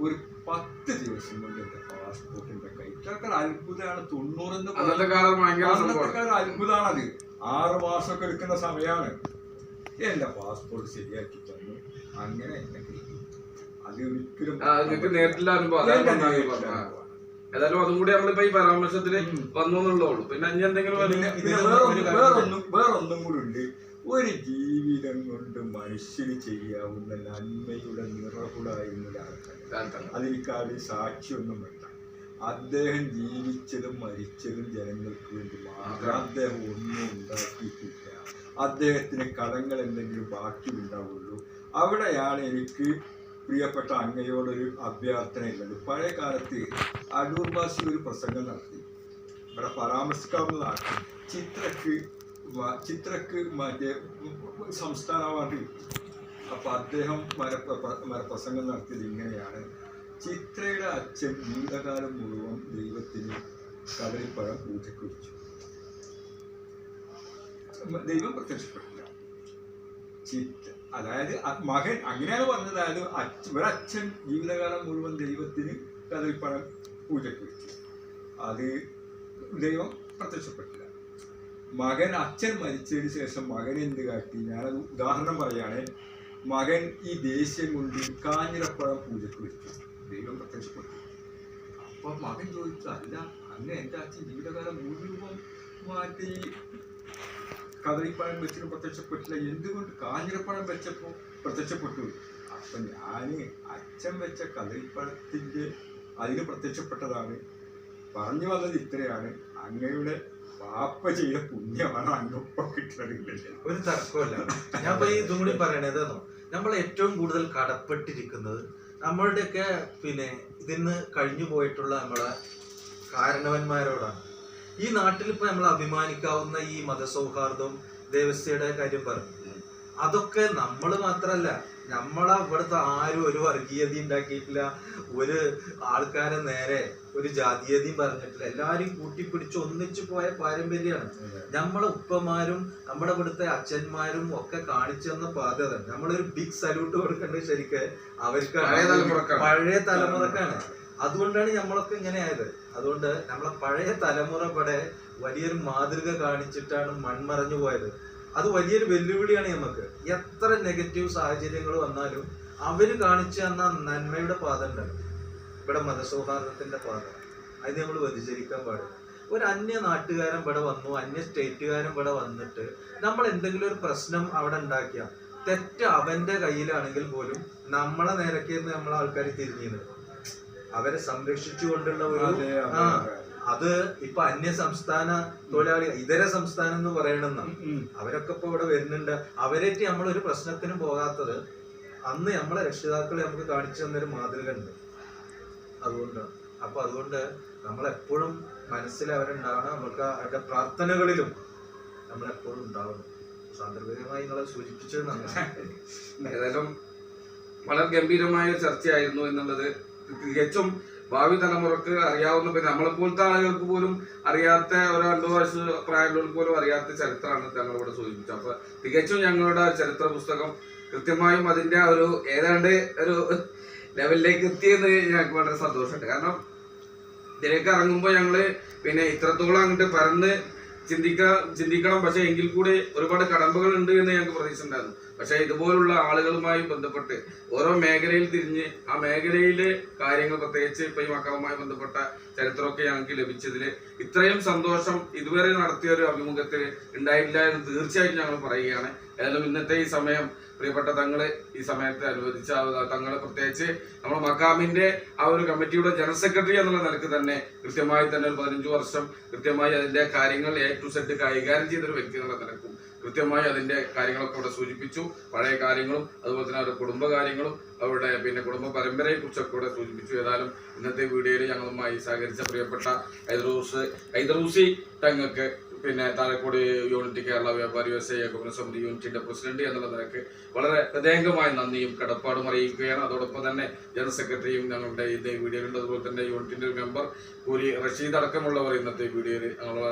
ഒരു 10 ദിവസം കൊണ്ട് എന്റെ പാസ്പോർട്ടിന്റെ കൈറ്റൊക്കെ അത്ഭുതമാണ്. 90 അത്ഭുതമാണത്. 6 മാസമൊക്കെ എടുക്കുന്ന സമയമാണ്. എന്റെ പാസ്പോർട്ട് ശരിയാക്കി തന്നു. അങ്ങനെ എന്നെ അത് ഒരിക്കലും നിങ്ങൾക്ക് നേരിട്ടുള്ള അനുഭവം ഏതായാലും അതും കൂടി നമ്മളിപ്പോ ഈ പരാമർശത്തില് വന്നു എന്നുള്ളൂ. പിന്നെ ഇനി എന്തെങ്കിലും വേറൊന്നും കൂടി ഉണ്ട്. ഒരു ജീവിതം കൊണ്ട് മനുഷ്യന് ചെയ്യാവുന്ന നന്മയുടെ നിറകുളായിരുന്ന ഒരാൾക്കാണ്. അതിലേക്കാട് സാക്ഷിയൊന്നും വേണ്ട. അദ്ദേഹം ജീവിച്ചതും മരിച്ചതും ജനങ്ങൾക്ക് വേണ്ടി മാത്രം. അദ്ദേഹം ഒന്നും ഉണ്ടാക്കിയിട്ടില്ല. അദ്ദേഹത്തിന് കടങ്ങൾ എന്തെങ്കിലും ബാക്കി ഉണ്ടാവുള്ളൂ. അവിടെയാണ് എനിക്ക് പ്രിയപ്പെട്ട അങ്ങയോടൊരു അഭ്യർത്ഥനയുള്ളത്. പഴയ കാലത്ത് അടൂർ ഭാഷ ഒരു പ്രസംഗം നടത്തി. ഇവിടെ പരാമർശിക്കാവുന്നതാണ്. ചിത്രക്ക് മറ്റേ സംസ്ഥാന അവാർഡ് കിട്ടി. അപ്പൊ അദ്ദേഹം പ്രസംഗം നടത്തിയത് ഇങ്ങനെയാണ്: ചിത്രയുടെ അച്ഛൻ ജീവിതകാലം മുഴുവൻ ദൈവത്തിന് കദളിപ്പഴം പൂജയ്ക്ക് വെച്ചു. ദൈവം പ്രത്യക്ഷപ്പെട്ടില്ല. അതായത് മകൻ അങ്ങനെയാണ് പറഞ്ഞത്. അതായത് ഒരച്ഛൻ ജീവിതകാലം മുഴുവൻ ദൈവത്തിന് കദളിപ്പഴം പൂജയ്ക്ക് വെച്ചു. അത് ദൈവം പ്രത്യക്ഷപ്പെട്ടില്ല. അച്ഛൻ മരിച്ചതിന് ശേഷം മകൻ എന്ത് കാട്ടി? ഞാനത് ഉദാഹരണം പറയാണ്. മകൻ ഈ ദേഷ്യം കൊണ്ട് കാഞ്ഞിരപ്പഴം പൂജയ്ക്ക് വെച്ചു. ദൈവം പ്രത്യക്ഷപ്പെട്ടു. അപ്പൊ മകൻ ചോദിച്ചു, അല്ല അങ്ങ് എൻ്റെ അച്ഛൻ ജീവിതകാലം മുഴുവൻ മാറ്റി കദളിപ്പഴം വെച്ചിട്ട് പ്രത്യക്ഷപ്പെട്ടില്ല, എന്തുകൊണ്ട് കാഞ്ഞിരപ്പഴം വെച്ചപ്പോൾ പ്രത്യക്ഷപ്പെട്ടു? അപ്പൊ ഞാന് അച്ഛൻ വെച്ച കദളിപ്പഴത്തിന്റെ അതിന് പ്രത്യക്ഷപ്പെട്ടതാണ്. പറഞ്ഞു വന്നത് ഇത്രയാണ്: അങ്ങയുടെ പാപ്പ ചെയ്ത പുണ്യമാണ് അങ്ങൊപ്പം കിട്ടുന്നത്. ഒരു തർക്കമല്ല. ഞാൻ ഇപ്പൊ ഇതും കൂടി പറയണത്, നമ്മൾ ഏറ്റവും കൂടുതൽ കടപ്പെട്ടിരിക്കുന്നത് നമ്മളുടെയൊക്കെ ഇതിന്ന് കഴിഞ്ഞു പോയിട്ടുള്ള നമ്മളെ കാരണവന്മാരോടാണ്. ഈ നാട്ടിൽ ഇപ്പൊ നമ്മൾ അഭിമാനിക്കാവുന്ന ഈ മതസൗഹാർദ്ദവും ദേവസ്വയുടെ കാര്യം പറഞ്ഞു, അതൊക്കെ നമ്മൾ മാത്രല്ല, നമ്മളെ ഇവിടുത്തെ ആരും ഒരു വർഗീയത ഉണ്ടാക്കിയിട്ടില്ല, ഒരു ആൾക്കാരെ നേരെ ഒരു ജാതീയതയും പറഞ്ഞിട്ടില്ല. എല്ലാരും കൂട്ടിപ്പിടിച്ച് ഒന്നിച്ചു പോയ പാരമ്പര്യമാണ്. നമ്മളെ ഉപ്പമാരും നമ്മുടെ ഇവിടുത്തെ അച്ഛന്മാരും ഒക്കെ കാണിച്ചു തന്ന പാത. നമ്മളൊരു ബിഗ് സല്യൂട്ട് കൊടുക്കേണ്ടത് ശരിക്ക് അവർക്കാണ്, പഴയ തലമുറക്കാണ്. അതുകൊണ്ടാണ് നമ്മളൊക്കെ ഇങ്ങനെ ആയത്. അതുകൊണ്ട് നമ്മളെ പഴയ തലമുറ ഇവിടെ വലിയൊരു മാതൃക കാണിച്ചിട്ടാണ് മൺമറഞ്ഞു പോയത്. അത് വലിയൊരു വെല്ലുവിളിയാണ് നമുക്ക്. എത്ര നെഗറ്റീവ് സാഹചര്യങ്ങൾ വന്നാലും അവര് കാണിച്ചു തന്ന നന്മയുടെ പാത ഉണ്ടല്ലോ, ഇവിടെ മതസൗഹാർദ്ദത്തിന്റെ പാത, അത് നമ്മൾ വ്യതിചരിക്കാൻ പാടില്ല. ഒരു അന്യ നാട്ടുകാരൻ ഇവിടെ വന്നു, അന്യ സ്റ്റേറ്റുകാരൻ ഇവിടെ വന്നിട്ട് നമ്മൾ എന്തെങ്കിലും ഒരു പ്രശ്നം അവിടെ ഉണ്ടാക്കിയ തെറ്റ് അവന്റെ കയ്യിലാണെങ്കിൽ പോലും നമ്മളെ നേരക്കേന്ന് നമ്മളെ ആൾക്കാർ തിരിഞ്ഞത് അവരെ സംരക്ഷിച്ചുകൊണ്ടുള്ള ഒരു അത് ഇപ്പൊ അന്യ സംസ്ഥാന തൊഴിലാളി, ഇതര സംസ്ഥാനം എന്ന് പറയണമെന്നാണ്. അവരൊക്കെ ഇപ്പൊ ഇവിടെ വരുന്നുണ്ട്. അവരേറ്റ് നമ്മളൊരു പ്രശ്നത്തിനും പോകാത്തത് അന്ന് നമ്മളെ രക്ഷിതാക്കളെ നമുക്ക് കാണിച്ചു തന്നൊരു മാതൃക ഉണ്ട്. അതുകൊണ്ടാണ്. അപ്പൊ അതുകൊണ്ട് നമ്മളെപ്പോഴും മനസ്സിൽ അവരുണ്ടാവണം. നമുക്ക് അവരുടെ പ്രാർത്ഥനകളിലും നമ്മളെപ്പോഴും ഉണ്ടാവണം. സാന്ദർഭികമായി നിങ്ങളെ സൂചിപ്പിച്ചത് ഏതായാലും വളരെ ഗംഭീരമായ ചർച്ചയായിരുന്നു എന്നുള്ളത് തികച്ചും ഭാവി തലമുറക്ക് അറിയാവുന്ന, പിന്നെ നമ്മളെപ്പോലത്തെ ആളുകൾക്ക് പോലും അറിയാത്ത, ഒരു 2 വയസ്സ് പ്രായമുള്ളവർക്ക് പോലും അറിയാത്ത ചരിത്രമാണ് ഞങ്ങളിവിടെ സൂചിപ്പിച്ചത്. അപ്പൊ തികച്ചും ഞങ്ങളുടെ ചരിത്ര പുസ്തകം കൃത്യമായും അതിന്റെ ഒരു ഏതാണ്ട് ഒരു ലെവലിലേക്ക് എത്തിയെന്ന് ഞങ്ങൾക്ക് വളരെ സന്തോഷമുണ്ട്. കാരണം ഇതിലേക്ക് ഇറങ്ങുമ്പോൾ ഞങ്ങള് ഇത്രത്തോളം അങ്ങോട്ട് പരന്ന് ചിന്തിക്കണം. പക്ഷെ എങ്കിൽ കൂടി ഒരുപാട് കടമ്പകൾ ഉണ്ട് എന്ന് ഞങ്ങൾക്ക് പ്രതീക്ഷ ഉണ്ടായിരുന്നു. പക്ഷെ ഇതുപോലുള്ള ആളുകളുമായി ബന്ധപ്പെട്ട് ഓരോ മേഖലയിൽ തിരിഞ്ഞ് ആ മേഖലയിലെ കാര്യങ്ങൾ, പ്രത്യേകിച്ച് ഇപ്പൊ ഈ മക്കളുമായി ബന്ധപ്പെട്ട ചരിത്രമൊക്കെ ഞങ്ങൾക്ക് ലഭിച്ചതിൽ ഇത്രയും സന്തോഷം ഇതുവരെ നടത്തിയ ഒരു അഭിമുഖത്തിൽ ഉണ്ടായില്ല എന്ന് തീർച്ചയായിട്ടും ഞങ്ങൾ പറയുകയാണ്. ഏതായാലും ഇന്നത്തെ ഈ സമയം പ്രിയപ്പെട്ട തങ്ങള് ഈ സമയത്ത് അനുവദിച്ച തങ്ങള്, പ്രത്യേകിച്ച് നമ്മുടെ മക്കാമിന്റെ ആ ഒരു കമ്മിറ്റിയുടെ ജനറൽ സെക്രട്ടറി എന്നുള്ള നിലക്ക് തന്നെ കൃത്യമായി തന്നെ ഒരു 15 വർഷം കൃത്യമായി അതിന്റെ കാര്യങ്ങൾ A to Z കൈകാര്യം ചെയ്തൊരു വ്യക്തി എന്നുള്ള നിലക്കും കൃത്യമായി അതിന്റെ കാര്യങ്ങളൊക്കെ ഇവിടെ സൂചിപ്പിച്ചു. പഴയ കാര്യങ്ങളും അതുപോലെ തന്നെ അവരുടെ കുടുംബകാര്യങ്ങളും അവരുടെ കുടുംബ പരമ്പരയെ കുറിച്ചൊക്കെ ഇവിടെ സൂചിപ്പിച്ചു. ഏതായാലും ഇന്നത്തെ വീഡിയോയിൽ ഞങ്ങളുമായി സഹകരിച്ച പ്രിയപ്പെട്ട ഹൈദറൂസി തങ്ങൾക്ക് താഴെക്കോട് യൂണിറ്റ് കേരള വ്യാപാരി വ്യവസായ ഏകോപന സമിതി യൂണിറ്റിന്റെ പ്രസിഡന്റ് എന്നുള്ള നിലക്ക് വളരെ ഹൃദയംഗമായ നന്ദിയും കടപ്പാടും അറിയിക്കുകയാണ്. അതോടൊപ്പം തന്നെ ജനറൽ സെക്രട്ടറിയും ഞങ്ങളുടെ ഇന്നത്തെ വീഡിയോയിലുണ്ട്. അതുപോലെ തന്നെ യൂണിറ്റിന്റെ മെമ്പർ കൂലി റഷീദ് അടക്കമുള്ളവർ ഇന്നത്തെ വീഡിയോയിൽ ഞങ്ങൾ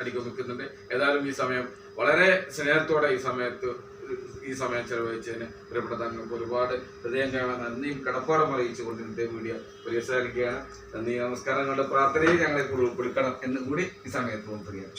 അനുഗമിക്കുന്നുണ്ട്. ഏതായാലും ഈ സമയം വളരെ സ്നേഹത്തോടെ ഈ സമയം ചെലവഴിച്ചതിന് പ്രിയപ്പെട്ട തങ്ങൾക്ക് ഒരുപാട് ഹൃദയംഗമായ നന്ദിയും കടപ്പാടും അറിയിച്ചുകൊണ്ട് ഇന്നത്തെ വീഡിയോ പരിസാരിക്കുകയാണ്. നന്ദി, നമസ്കാരങ്ങളുടെ പ്രാർത്ഥനയിൽ ഞങ്ങളെ കൂടി ഉൾപ്പെടുത്തണം എന്ന് കൂടി ഈ സമയത്ത് ഓർക്കുകയാണ്.